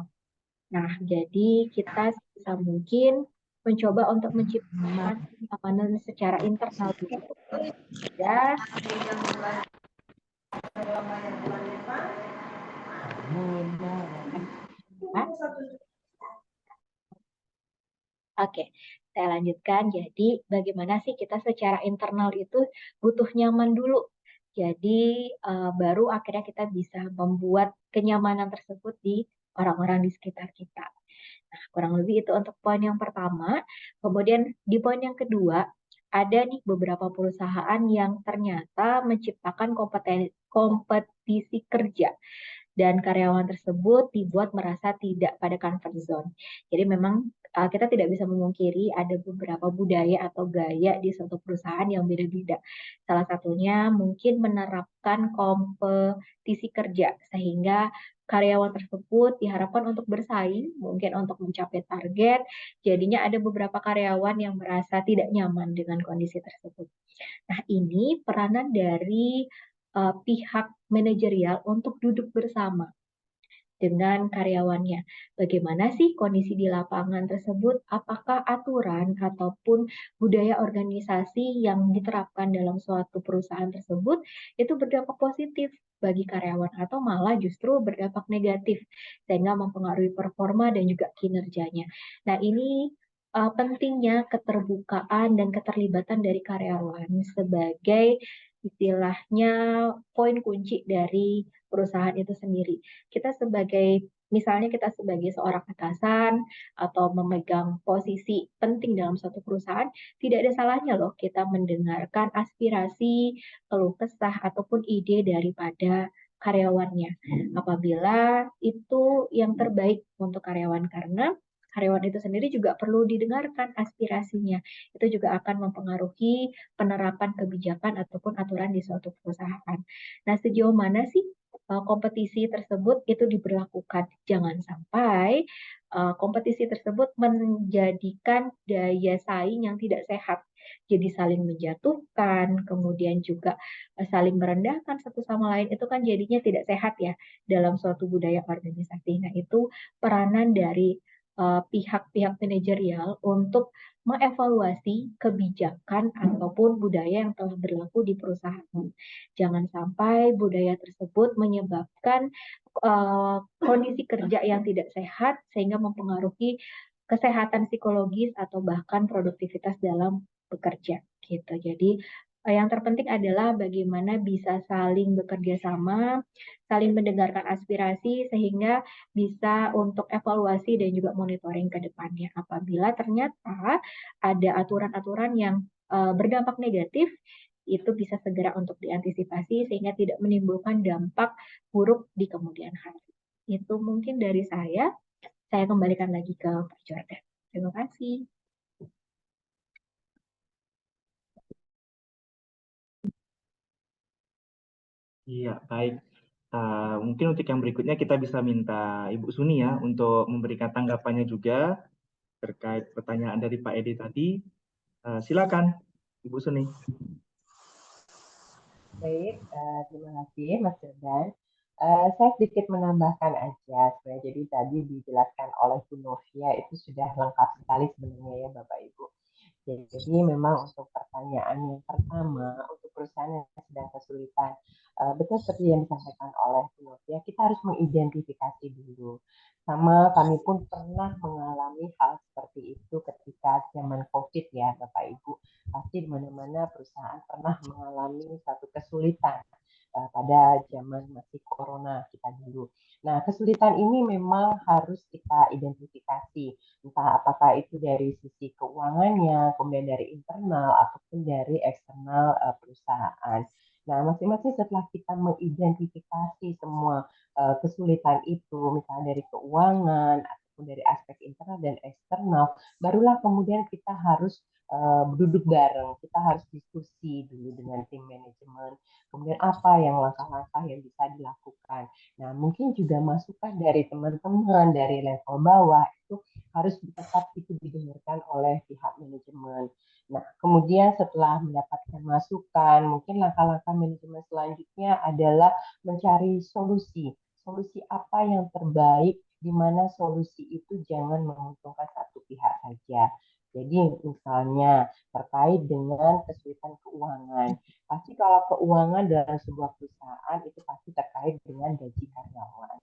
Nah, jadi kita sebisa mungkin mencoba untuk menciptakan kenyamanan secara internal dulu. Ya, oke, saya lanjutkan. Jadi, bagaimana sih kita secara internal itu butuh nyaman dulu. Jadi, baru akhirnya kita bisa membuat kenyamanan tersebut di orang-orang di sekitar kita. Nah, kurang lebih itu untuk poin yang pertama. Kemudian di poin yang kedua, ada nih beberapa perusahaan yang ternyata menciptakan kompetisi kerja dan karyawan tersebut dibuat merasa tidak pada comfort zone. Jadi memang kita tidak bisa memungkiri ada beberapa budaya atau gaya di suatu perusahaan yang beda-beda. Salah satunya mungkin menerapkan kompetisi kerja sehingga karyawan tersebut diharapkan untuk bersaing, mungkin untuk mencapai target. Jadinya ada beberapa karyawan yang merasa tidak nyaman dengan kondisi tersebut. Nah, ini peranan dari pihak manajerial untuk duduk bersama dengan karyawannya. Bagaimana sih kondisi di lapangan tersebut? Apakah aturan ataupun budaya organisasi yang diterapkan dalam suatu perusahaan tersebut itu berdampak positif bagi karyawan atau malah justru berdampak negatif sehingga mempengaruhi performa dan juga kinerjanya. Nah, ini pentingnya keterbukaan dan keterlibatan dari karyawan sebagai istilahnya poin kunci dari perusahaan itu sendiri. Misalnya kita sebagai seorang atasan atau memegang posisi penting dalam suatu perusahaan, tidak ada salahnya loh kita mendengarkan aspirasi, keluh kesah ataupun ide daripada karyawannya. Apabila itu yang terbaik untuk karyawan karena karyawan itu sendiri juga perlu didengarkan aspirasinya. Itu juga akan mempengaruhi penerapan kebijakan ataupun aturan di suatu perusahaan. Nah, sejauh mana sih kompetisi tersebut itu diberlakukan? Jangan sampai kompetisi tersebut menjadikan daya saing yang tidak sehat. Jadi saling menjatuhkan, kemudian juga saling merendahkan satu sama lain. Itu kan jadinya tidak sehat ya dalam suatu budaya organisasi. Nah, itu peranan dari pihak-pihak manajerial untuk mengevaluasi kebijakan ataupun budaya yang telah berlaku di perusahaan. Jangan sampai budaya tersebut menyebabkan kondisi kerja yang tidak sehat sehingga mempengaruhi kesehatan psikologis atau bahkan produktivitas dalam bekerja gitu. Jadi yang terpenting adalah bagaimana bisa saling bekerja sama, saling mendengarkan aspirasi sehingga bisa untuk evaluasi dan juga monitoring ke depannya. Apabila ternyata ada aturan-aturan yang berdampak negatif, itu bisa segera untuk diantisipasi sehingga tidak menimbulkan dampak buruk di kemudian hari. Itu mungkin dari saya. Saya kembalikan lagi ke Pak Jordan. Terima kasih. Iya, baik. Mungkin untuk yang berikutnya kita bisa minta Ibu Suni ya untuk memberikan tanggapannya juga terkait pertanyaan dari Pak Edi tadi. Silakan, Ibu Suni. Baik, terima kasih Mas Jordan. Saya sedikit menambahkan aja sebenarnya. Jadi tadi dijelaskan oleh Bu Novia itu sudah lengkap sekali sebenarnya ya Bapak Ibu. Jadi memang untuk pertanyaan yang pertama untuk perusahaan yang sedang kesulitan, betul seperti yang disampaikan oleh Bu Novia, kita harus mengidentifikasi dulu. Sama kami pun pernah mengalami hal seperti seperti itu ketika zaman COVID ya, Bapak Ibu. Pasti di mana-mana perusahaan pernah mengalami satu kesulitan pada zaman masih corona kita dulu. Nah, kesulitan ini memang harus kita identifikasi, entah apakah itu dari sisi keuangannya, kemudian dari internal, ataupun dari eksternal perusahaan. Nah, masing-masing setelah kita mengidentifikasi semua kesulitan itu, misalnya dari keuangan, ataupun dari aspek internal dan eksternal, barulah kemudian kita harus duduk bareng, kita harus diskusi dulu dengan tim manajemen, kemudian apa yang langkah-langkah yang bisa dilakukan. Nah, mungkin juga masukan dari teman-teman dari level bawah itu harus tetap itu didengarkan oleh pihak manajemen. Nah, kemudian setelah mendapatkan masukan, mungkin langkah-langkah manajemen selanjutnya adalah mencari solusi. Solusi apa yang terbaik, di mana solusi itu jangan menguntungkan satu pihak saja. Jadi misalnya terkait dengan kesulitan keuangan. Pasti kalau keuangan dalam sebuah perusahaan itu pasti terkait dengan gaji karyawan.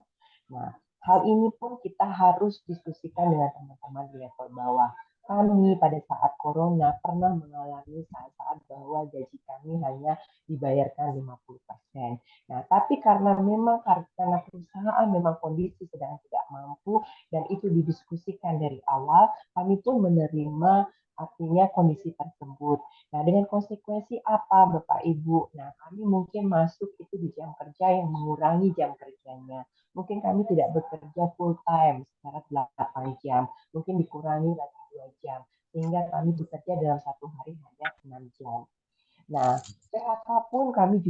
Nah, hal ini pun kita harus diskusikan dengan teman-teman di level bawah. Kami pada saat corona pernah mengalami saat-saat bahwa gaji kami hanya dibayarkan 50%. Nah, tapi karena perusahaan memang kondisi sedang tidak mampu dan itu didiskusikan dari awal, kami pun menerima artinya kondisi tersebut. Nah, dengan konsekuensi apa Bapak Ibu? Nah, kami mungkin masuk itu di jam kerja yang mengurangi jam kerjanya. Mungkin kami tidak bekerja full time secara 8 jam. Mungkin dikurangi lagi 2 jam. Sehingga kami bekerja dalam satu hari hanya 6 jam. Nah, PHK pun kami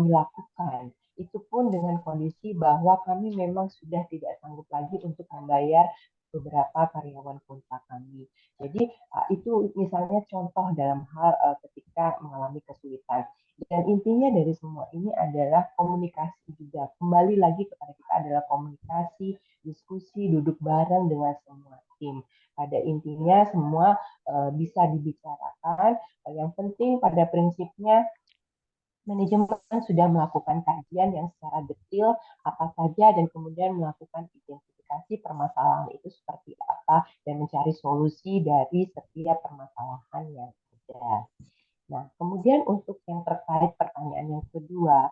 lakukan. Itu pun dengan kondisi bahwa kami memang sudah tidak sanggup lagi untuk membayar beberapa karyawan kontrak kami. Jadi itu misalnya contoh dalam hal ketika mengalami kesulitan. Dan intinya dari semua ini adalah komunikasi juga. Kembali lagi kepada kita adalah komunikasi, diskusi, duduk bareng dengan semua tim. Pada intinya semua bisa dibicarakan. Yang penting pada prinsipnya manajemen sudah melakukan kajian yang secara detail apa saja dan kemudian melakukan identifikasi permasalahan itu seperti apa dan mencari solusi dari setiap permasalahan yang ada. Nah, kemudian untuk yang terkait pertanyaan yang kedua,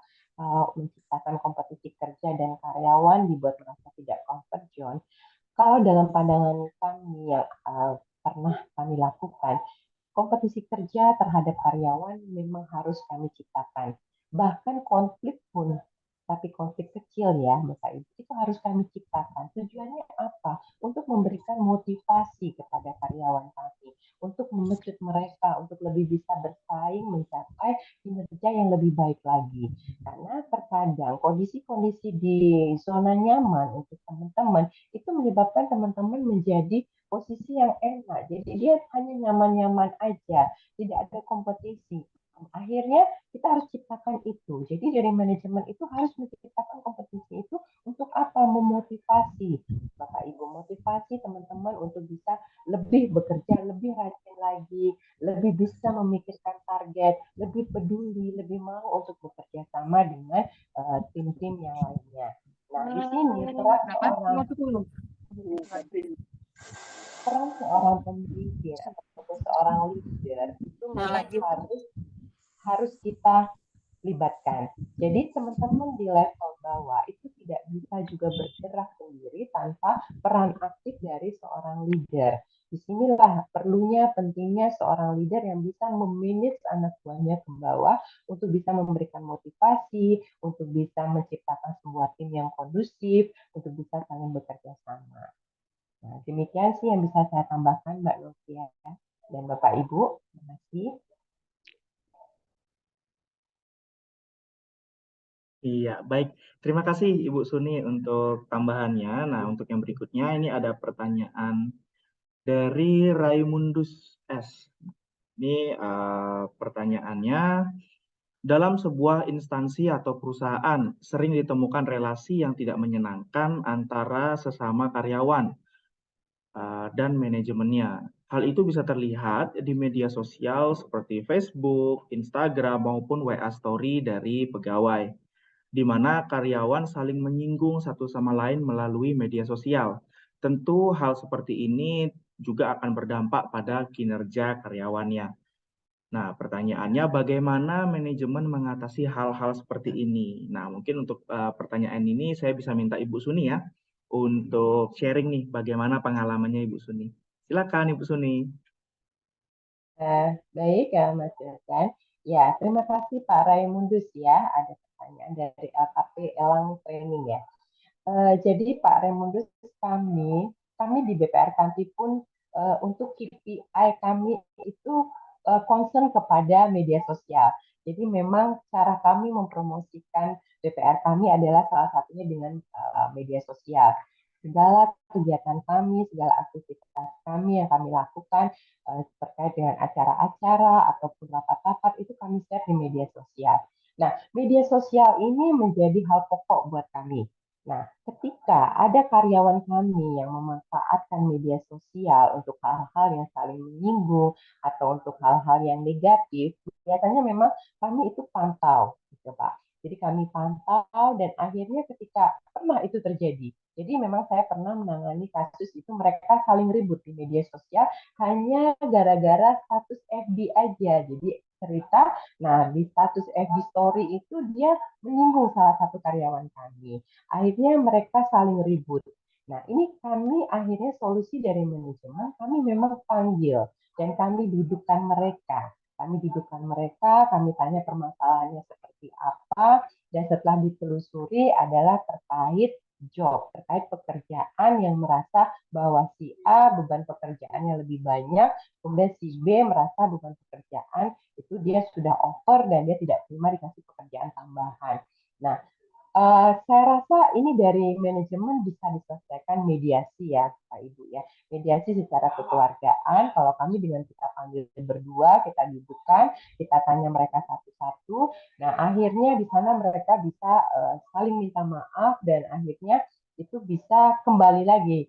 menciptakan kompetisi kerja dan karyawan dibuat merasa tidak comfort zone, kalau dalam pandangan kami yang pernah kami lakukan, kompetisi kerja terhadap karyawan memang harus kami ciptakan. Bahkan konflik pun, tapi konflik kecil ya Bapak Ibu, itu harus kami ciptakan. Tujuannya apa? Untuk memberikan motivasi kepada karyawan kami, untuk memecut mereka, untuk lebih bisa bersaing mencapai kinerja yang lebih baik lagi. Karena terkadang kondisi-kondisi di zona nyaman untuk teman-teman, itu menyebabkan teman-teman menjadi posisi yang enak. Jadi dia hanya nyaman-nyaman aja, tidak ada kompetisi. Akhirnya kita harus ciptakan itu. Jadi dari manajemen itu harus menciptakan kompetisi itu untuk apa? Memotivasi Bapak Ibu, motivasi teman-teman untuk bisa lebih bekerja, lebih rajin lagi, lebih bisa memikirkan target, lebih peduli, lebih mau untuk bekerja sama dengan tim-tim yang lainnya. Nah, di sini peran seorang pemimpin atau seorang leader itu memang harus kita libatkan. Jadi teman-teman di level bawah itu tidak bisa juga bergerak sendiri tanpa peran aktif dari seorang leader. Disinilah perlunya pentingnya seorang leader yang bisa memanage anak buahnya ke bawah untuk bisa memberikan motivasi, untuk bisa menciptakan sebuah tim yang kondusif, untuk bisa saling bekerja sama. Nah, demikian sih yang bisa saya tambahkan Mbak Novia dan Bapak Ibu. Terima kasih. Iya, baik. Terima kasih Ibu Suni untuk tambahannya. Nah, untuk yang berikutnya ini ada pertanyaan dari Raimundus S. Ini pertanyaannya, dalam sebuah instansi atau perusahaan sering ditemukan relasi yang tidak menyenangkan antara sesama karyawan dan manajemennya. Hal itu bisa terlihat di media sosial seperti Facebook, Instagram, maupun WA Story dari pegawai, di mana karyawan saling menyinggung satu sama lain melalui media sosial. Tentu hal seperti ini juga akan berdampak pada kinerja karyawannya. Nah, pertanyaannya bagaimana manajemen mengatasi hal-hal seperti ini? Nah, mungkin untuk pertanyaan ini saya bisa minta Ibu Suni ya untuk sharing nih bagaimana pengalamannya Ibu Suni. Silakan Ibu Suni. Baik ya Mas Jordan. Ya, terima kasih Pak Raimundus ya. Ada pertanyaan dari LKP Elang Training ya. Jadi Pak Raimundus, kami di BPR Kanti pun untuk KPI kami itu concern kepada media sosial. Jadi memang cara kami mempromosikan BPR kami adalah salah satunya dengan media sosial. Segala kegiatan kami, segala aktivitas kami yang kami lakukan terkait dengan acara-acara ataupun rapat-rapat itu kami share di media sosial. Nah, media sosial ini menjadi hal pokok buat kami. Nah, ketika ada karyawan kami yang memanfaatkan media sosial untuk hal-hal yang saling menyinggung atau untuk hal-hal yang negatif, biasanya memang kami itu pantau, gitu Pak. Jadi kami pantau dan akhirnya ketika pernah itu terjadi. Jadi memang saya pernah menangani kasus itu mereka saling ribut di media sosial hanya gara-gara status FB aja. Jadi cerita, nah di status FB story itu dia menyinggung salah satu karyawan kami. Akhirnya mereka saling ribut. Nah, ini kami akhirnya solusi dari manajemen, kami memang panggil dan kami dudukkan mereka. Kami tanya permasalahannya seperti apa, dan setelah ditelusuri adalah terkait job, terkait pekerjaan yang merasa bahwa si A beban pekerjaannya lebih banyak, kemudian si B merasa beban pekerjaan itu dia sudah over dan dia tidak terima dikasih pekerjaan tambahan. Nah, saya rasa ini dari manajemen bisa diselesaikan mediasi ya, Pak Ibu ya. Mediasi secara kekeluargaan, kalau kami dengan kita panggil berdua, kita dudukkan, kita tanya mereka satu-satu. Nah, akhirnya di sana mereka bisa saling minta maaf dan akhirnya itu bisa kembali lagi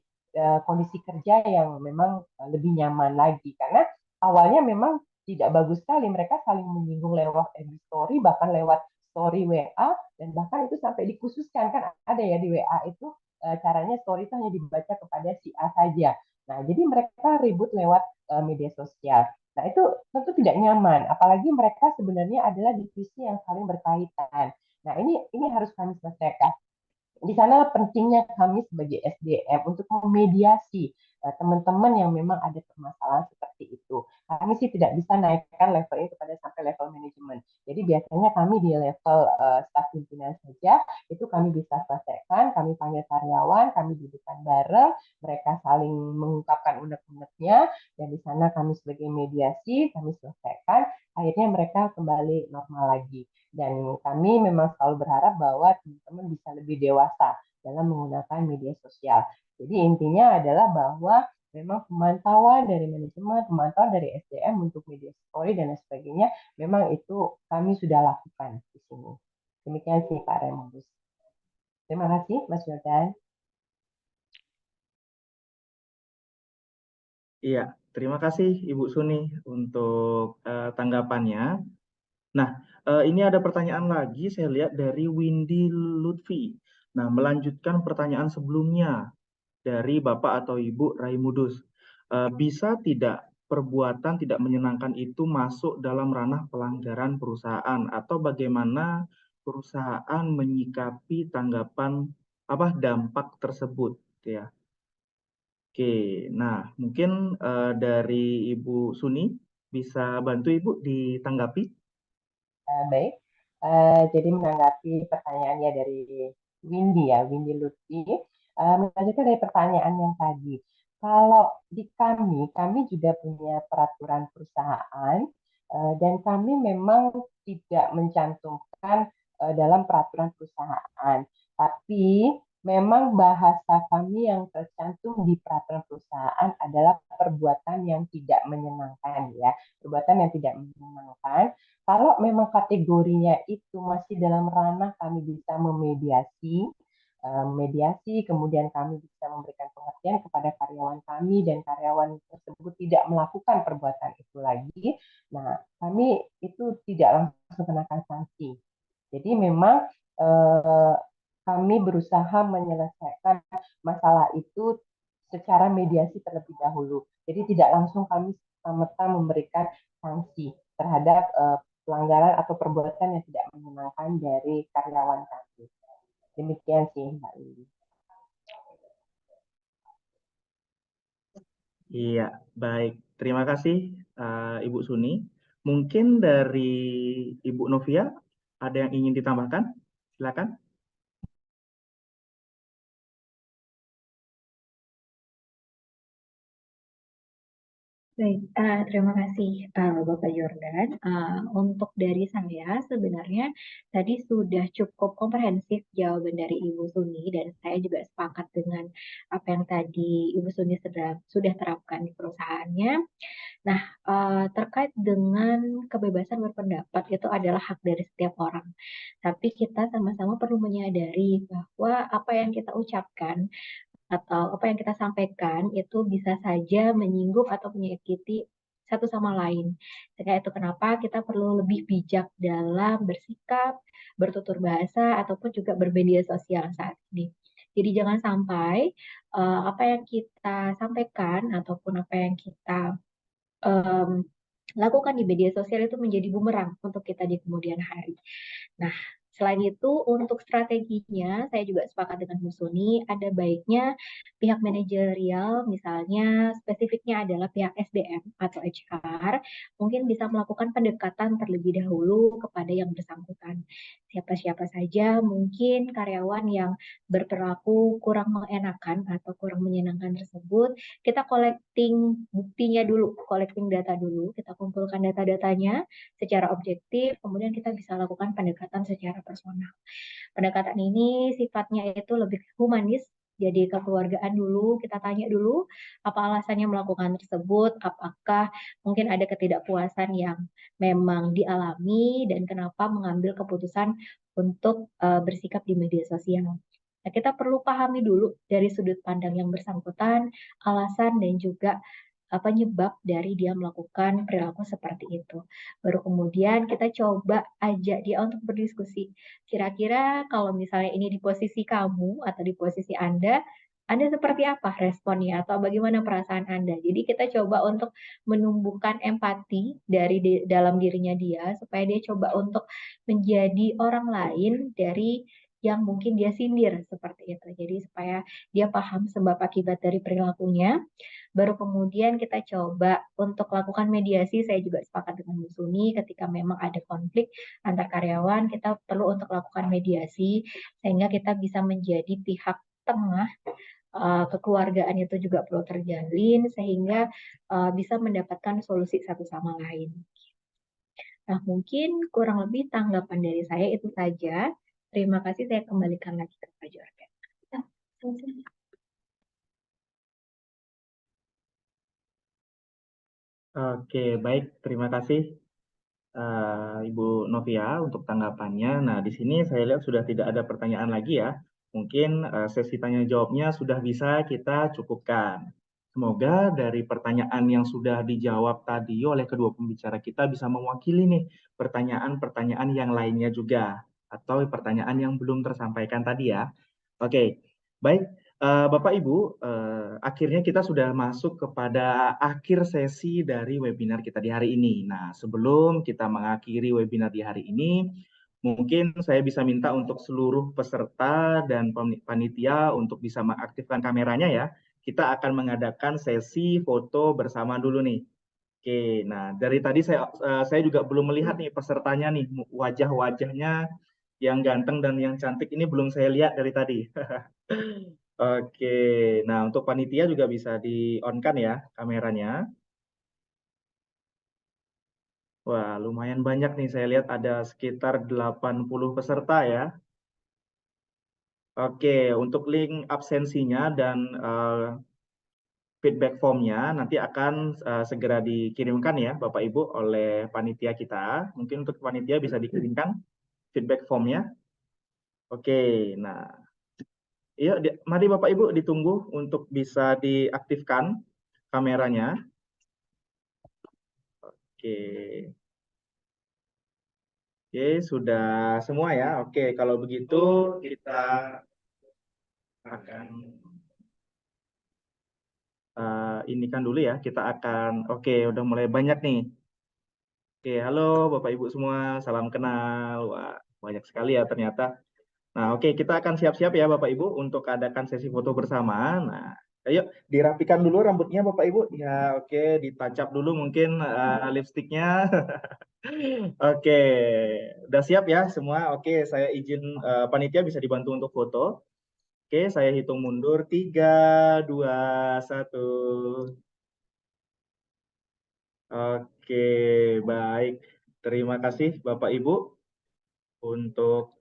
kondisi kerja yang memang lebih nyaman lagi. Karena awalnya memang tidak bagus sekali, mereka saling menyinggung lewat FB story, bahkan lewat story WA, dan bahkan itu sampai dikhususkan kan ada ya di WA itu caranya story itu hanya dibaca kepada si A saja. Nah, jadi mereka ribut lewat media sosial. Nah, itu tentu tidak nyaman, apalagi mereka sebenarnya adalah divisi yang saling berkaitan. Nah, ini harus kami selesaikan. Di sana pentingnya kami sebagai SDM untuk memediasi teman-teman yang memang ada permasalahan seperti itu. Kami sih tidak bisa naikkan levelnya kepada sampai level manajemen. Jadi biasanya kami di level staf pimpinan saja, itu kami bisa selesaikan, kami panggil karyawan, kami dudukkan bareng, mereka saling mengungkapkan unek-uneknya, dan di sana kami sebagai mediasi, kami selesaikan, akhirnya mereka kembali normal lagi. Dan kami memang selalu berharap bahwa teman-teman bisa lebih dewasa dalam menggunakan media sosial. Jadi intinya adalah bahwa memang pemantauan dari manajemen, pemantauan dari SDM untuk media story dan sebagainya, memang itu kami sudah lakukan di sini. Demikian sih Pak Raymondus. Terima kasih Mas Jordan. Iya, terima kasih Ibu Suni untuk tanggapannya. Nah, ini ada pertanyaan lagi saya lihat dari Windy Lutfi. Nah, melanjutkan pertanyaan sebelumnya dari Bapak atau Ibu Raimudus. Bisa tidak perbuatan tidak menyenangkan itu masuk dalam ranah pelanggaran perusahaan atau bagaimana perusahaan menyikapi tanggapan dampak tersebut ya. Oke, nah mungkin dari Ibu Suni bisa bantu Ibu ditanggapi. Baik, jadi menanggapi pertanyaannya dari Windy ya, Windy Lutfi, melanjutkan dari pertanyaan yang tadi. Kalau di kami juga punya peraturan perusahaan dan kami memang tidak mencantumkan dalam peraturan perusahaan. Tapi memang bahasa kami yang tercantum di peraturan perusahaan adalah perbuatan yang tidak menyenangkan ya, perbuatan yang tidak menyenangkan. Kalau memang kategorinya itu masih dalam ranah kami bisa mediasi, kemudian kami bisa memberikan pengertian kepada karyawan kami dan karyawan tersebut tidak melakukan perbuatan itu lagi. Nah, kami itu tidak langsung kenakan sanksi. Jadi memang kami berusaha menyelesaikan masalah itu secara mediasi terlebih dahulu. Jadi tidak langsung kami serta-merta memberikan sanksi terhadap pelanggaran atau perbuatan yang tidak menyenangkan dari karyawan kami. Demikian sih Mbak Lili. Iya, baik. Terima kasih Ibu Suni. Mungkin dari Ibu Novia ada yang ingin ditambahkan? Silakan. Baik, terima kasih Bapak Jordan. Untuk dari saya sebenarnya tadi sudah cukup komprehensif jawaban dari Ibu Suni dan saya juga sepakat dengan apa yang tadi Ibu Suni sudah terapkan di perusahaannya. Nah, terkait dengan kebebasan berpendapat itu adalah hak dari setiap orang. Tapi kita sama-sama perlu menyadari bahwa apa yang kita ucapkan atau apa yang kita sampaikan itu bisa saja menyinggung atau menyakiti satu sama lain. Sehingga itu kenapa kita perlu lebih bijak dalam bersikap, bertutur bahasa, ataupun juga bermedia sosial saat ini. Jadi jangan sampai apa yang kita sampaikan ataupun apa yang kita lakukan di media sosial itu menjadi bumerang untuk kita di kemudian hari. Nah, selain itu untuk strateginya saya juga sepakat dengan Bu Suni, ada baiknya pihak manajerial misalnya spesifiknya adalah pihak SDM atau HR mungkin bisa melakukan pendekatan terlebih dahulu kepada yang bersangkutan. Siapa-siapa saja mungkin karyawan yang berperilaku kurang mengenakan atau kurang menyenangkan tersebut, kita collecting buktinya dulu, collecting data dulu, kita kumpulkan data-datanya secara objektif, kemudian kita bisa lakukan pendekatan secara personal. Pendekatan ini sifatnya itu lebih humanis, jadi kekeluargaan dulu, kita tanya dulu apa alasannya melakukan tersebut, apakah mungkin ada ketidakpuasan yang memang dialami dan kenapa mengambil keputusan untuk bersikap di media sosial. Nah, kita perlu pahami dulu dari sudut pandang yang bersangkutan, alasan dan juga penyebab dari dia melakukan perilaku seperti itu. Baru kemudian kita coba ajak dia untuk berdiskusi. Kira-kira kalau misalnya ini di posisi kamu atau di posisi Anda seperti apa responnya atau bagaimana perasaan Anda? Jadi kita coba untuk menumbuhkan empati dari dalam dirinya dia supaya dia coba untuk menjadi orang lain dari yang mungkin dia sindir seperti itu. Jadi supaya dia paham sebab akibat dari perilakunya. Baru kemudian kita coba untuk lakukan mediasi, saya juga sepakat dengan Bu Suni ketika memang ada konflik antar karyawan, kita perlu untuk lakukan mediasi sehingga kita bisa menjadi pihak tengah, kekeluargaan itu juga perlu terjalin sehingga bisa mendapatkan solusi satu sama lain. Nah, mungkin kurang lebih tanggapan dari saya itu saja. Terima kasih, saya kembalikan lagi ke Pak Jordan. Ya, selesai. Oke, baik. Terima kasih Ibu Novia untuk tanggapannya. Nah, di sini saya lihat sudah tidak ada pertanyaan lagi ya. Mungkin sesi tanya jawabnya sudah bisa kita cukupkan. Semoga dari pertanyaan yang sudah dijawab tadi oleh kedua pembicara kita bisa mewakili nih pertanyaan-pertanyaan yang lainnya juga atau pertanyaan yang belum tersampaikan tadi ya. Oke, baik. Bapak Ibu, akhirnya kita sudah masuk kepada akhir sesi dari webinar kita di hari ini. Nah, sebelum kita mengakhiri webinar di hari ini, mungkin saya bisa minta untuk seluruh peserta dan panitia untuk bisa mengaktifkan kameranya ya. Kita akan mengadakan sesi foto bersama dulu nih. Oke, nah dari tadi saya juga belum melihat nih pesertanya nih, wajah-wajahnya yang ganteng dan yang cantik ini belum saya lihat dari tadi. Oke, nah untuk panitia juga bisa di-on-kan ya kameranya. Wah, lumayan banyak nih saya lihat ada sekitar 80 peserta ya. Oke, untuk link absensinya dan feedback formnya nanti akan segera dikirimkan ya Bapak Ibu oleh panitia kita. Mungkin untuk panitia bisa dikirimkan feedback formnya. Oke, nah iya, mari Bapak Ibu ditunggu untuk bisa diaktifkan kameranya. Oke. Oke, sudah semua ya. Oke, kalau begitu kita akan ini kan dulu ya, kita akan, oke, udah mulai banyak nih. Oke, halo Bapak Ibu semua, salam kenal. Wah, banyak sekali ya ternyata. Nah, oke, kita akan siap-siap ya Bapak Ibu untuk adakan sesi foto bersama. Nah, ayo dirapikan dulu rambutnya Bapak Ibu. Ya, oke, ditacap dulu mungkin lipstiknya. Oke, udah siap ya semua. Oke, saya izin panitia bisa dibantu untuk foto. Oke, saya hitung mundur. 3, 2, 1. Oke, baik. Terima kasih Bapak Ibu untuk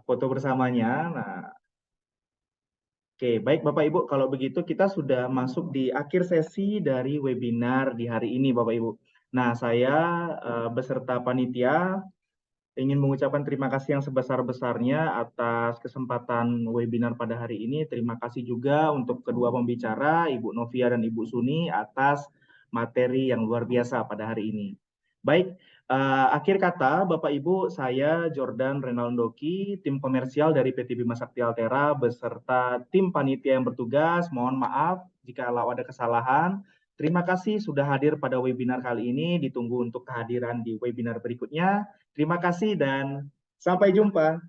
foto bersamanya. Nah, oke, baik Bapak Ibu, kalau begitu kita sudah masuk di akhir sesi dari webinar di hari ini Bapak Ibu. Nah, saya beserta panitia ingin mengucapkan terima kasih yang sebesar-besarnya atas kesempatan webinar pada hari ini. Terima kasih juga untuk kedua pembicara, Ibu Novia dan Ibu Suni, atas materi yang luar biasa pada hari ini. Baik, akhir kata Bapak Ibu, saya Jordan Renaldoki, tim komersial dari PT Bima Sakti Altera beserta tim panitia yang bertugas. Mohon maaf jika ada kesalahan. Terima kasih sudah hadir pada webinar kali ini. Ditunggu untuk kehadiran di webinar berikutnya. Terima kasih dan sampai jumpa.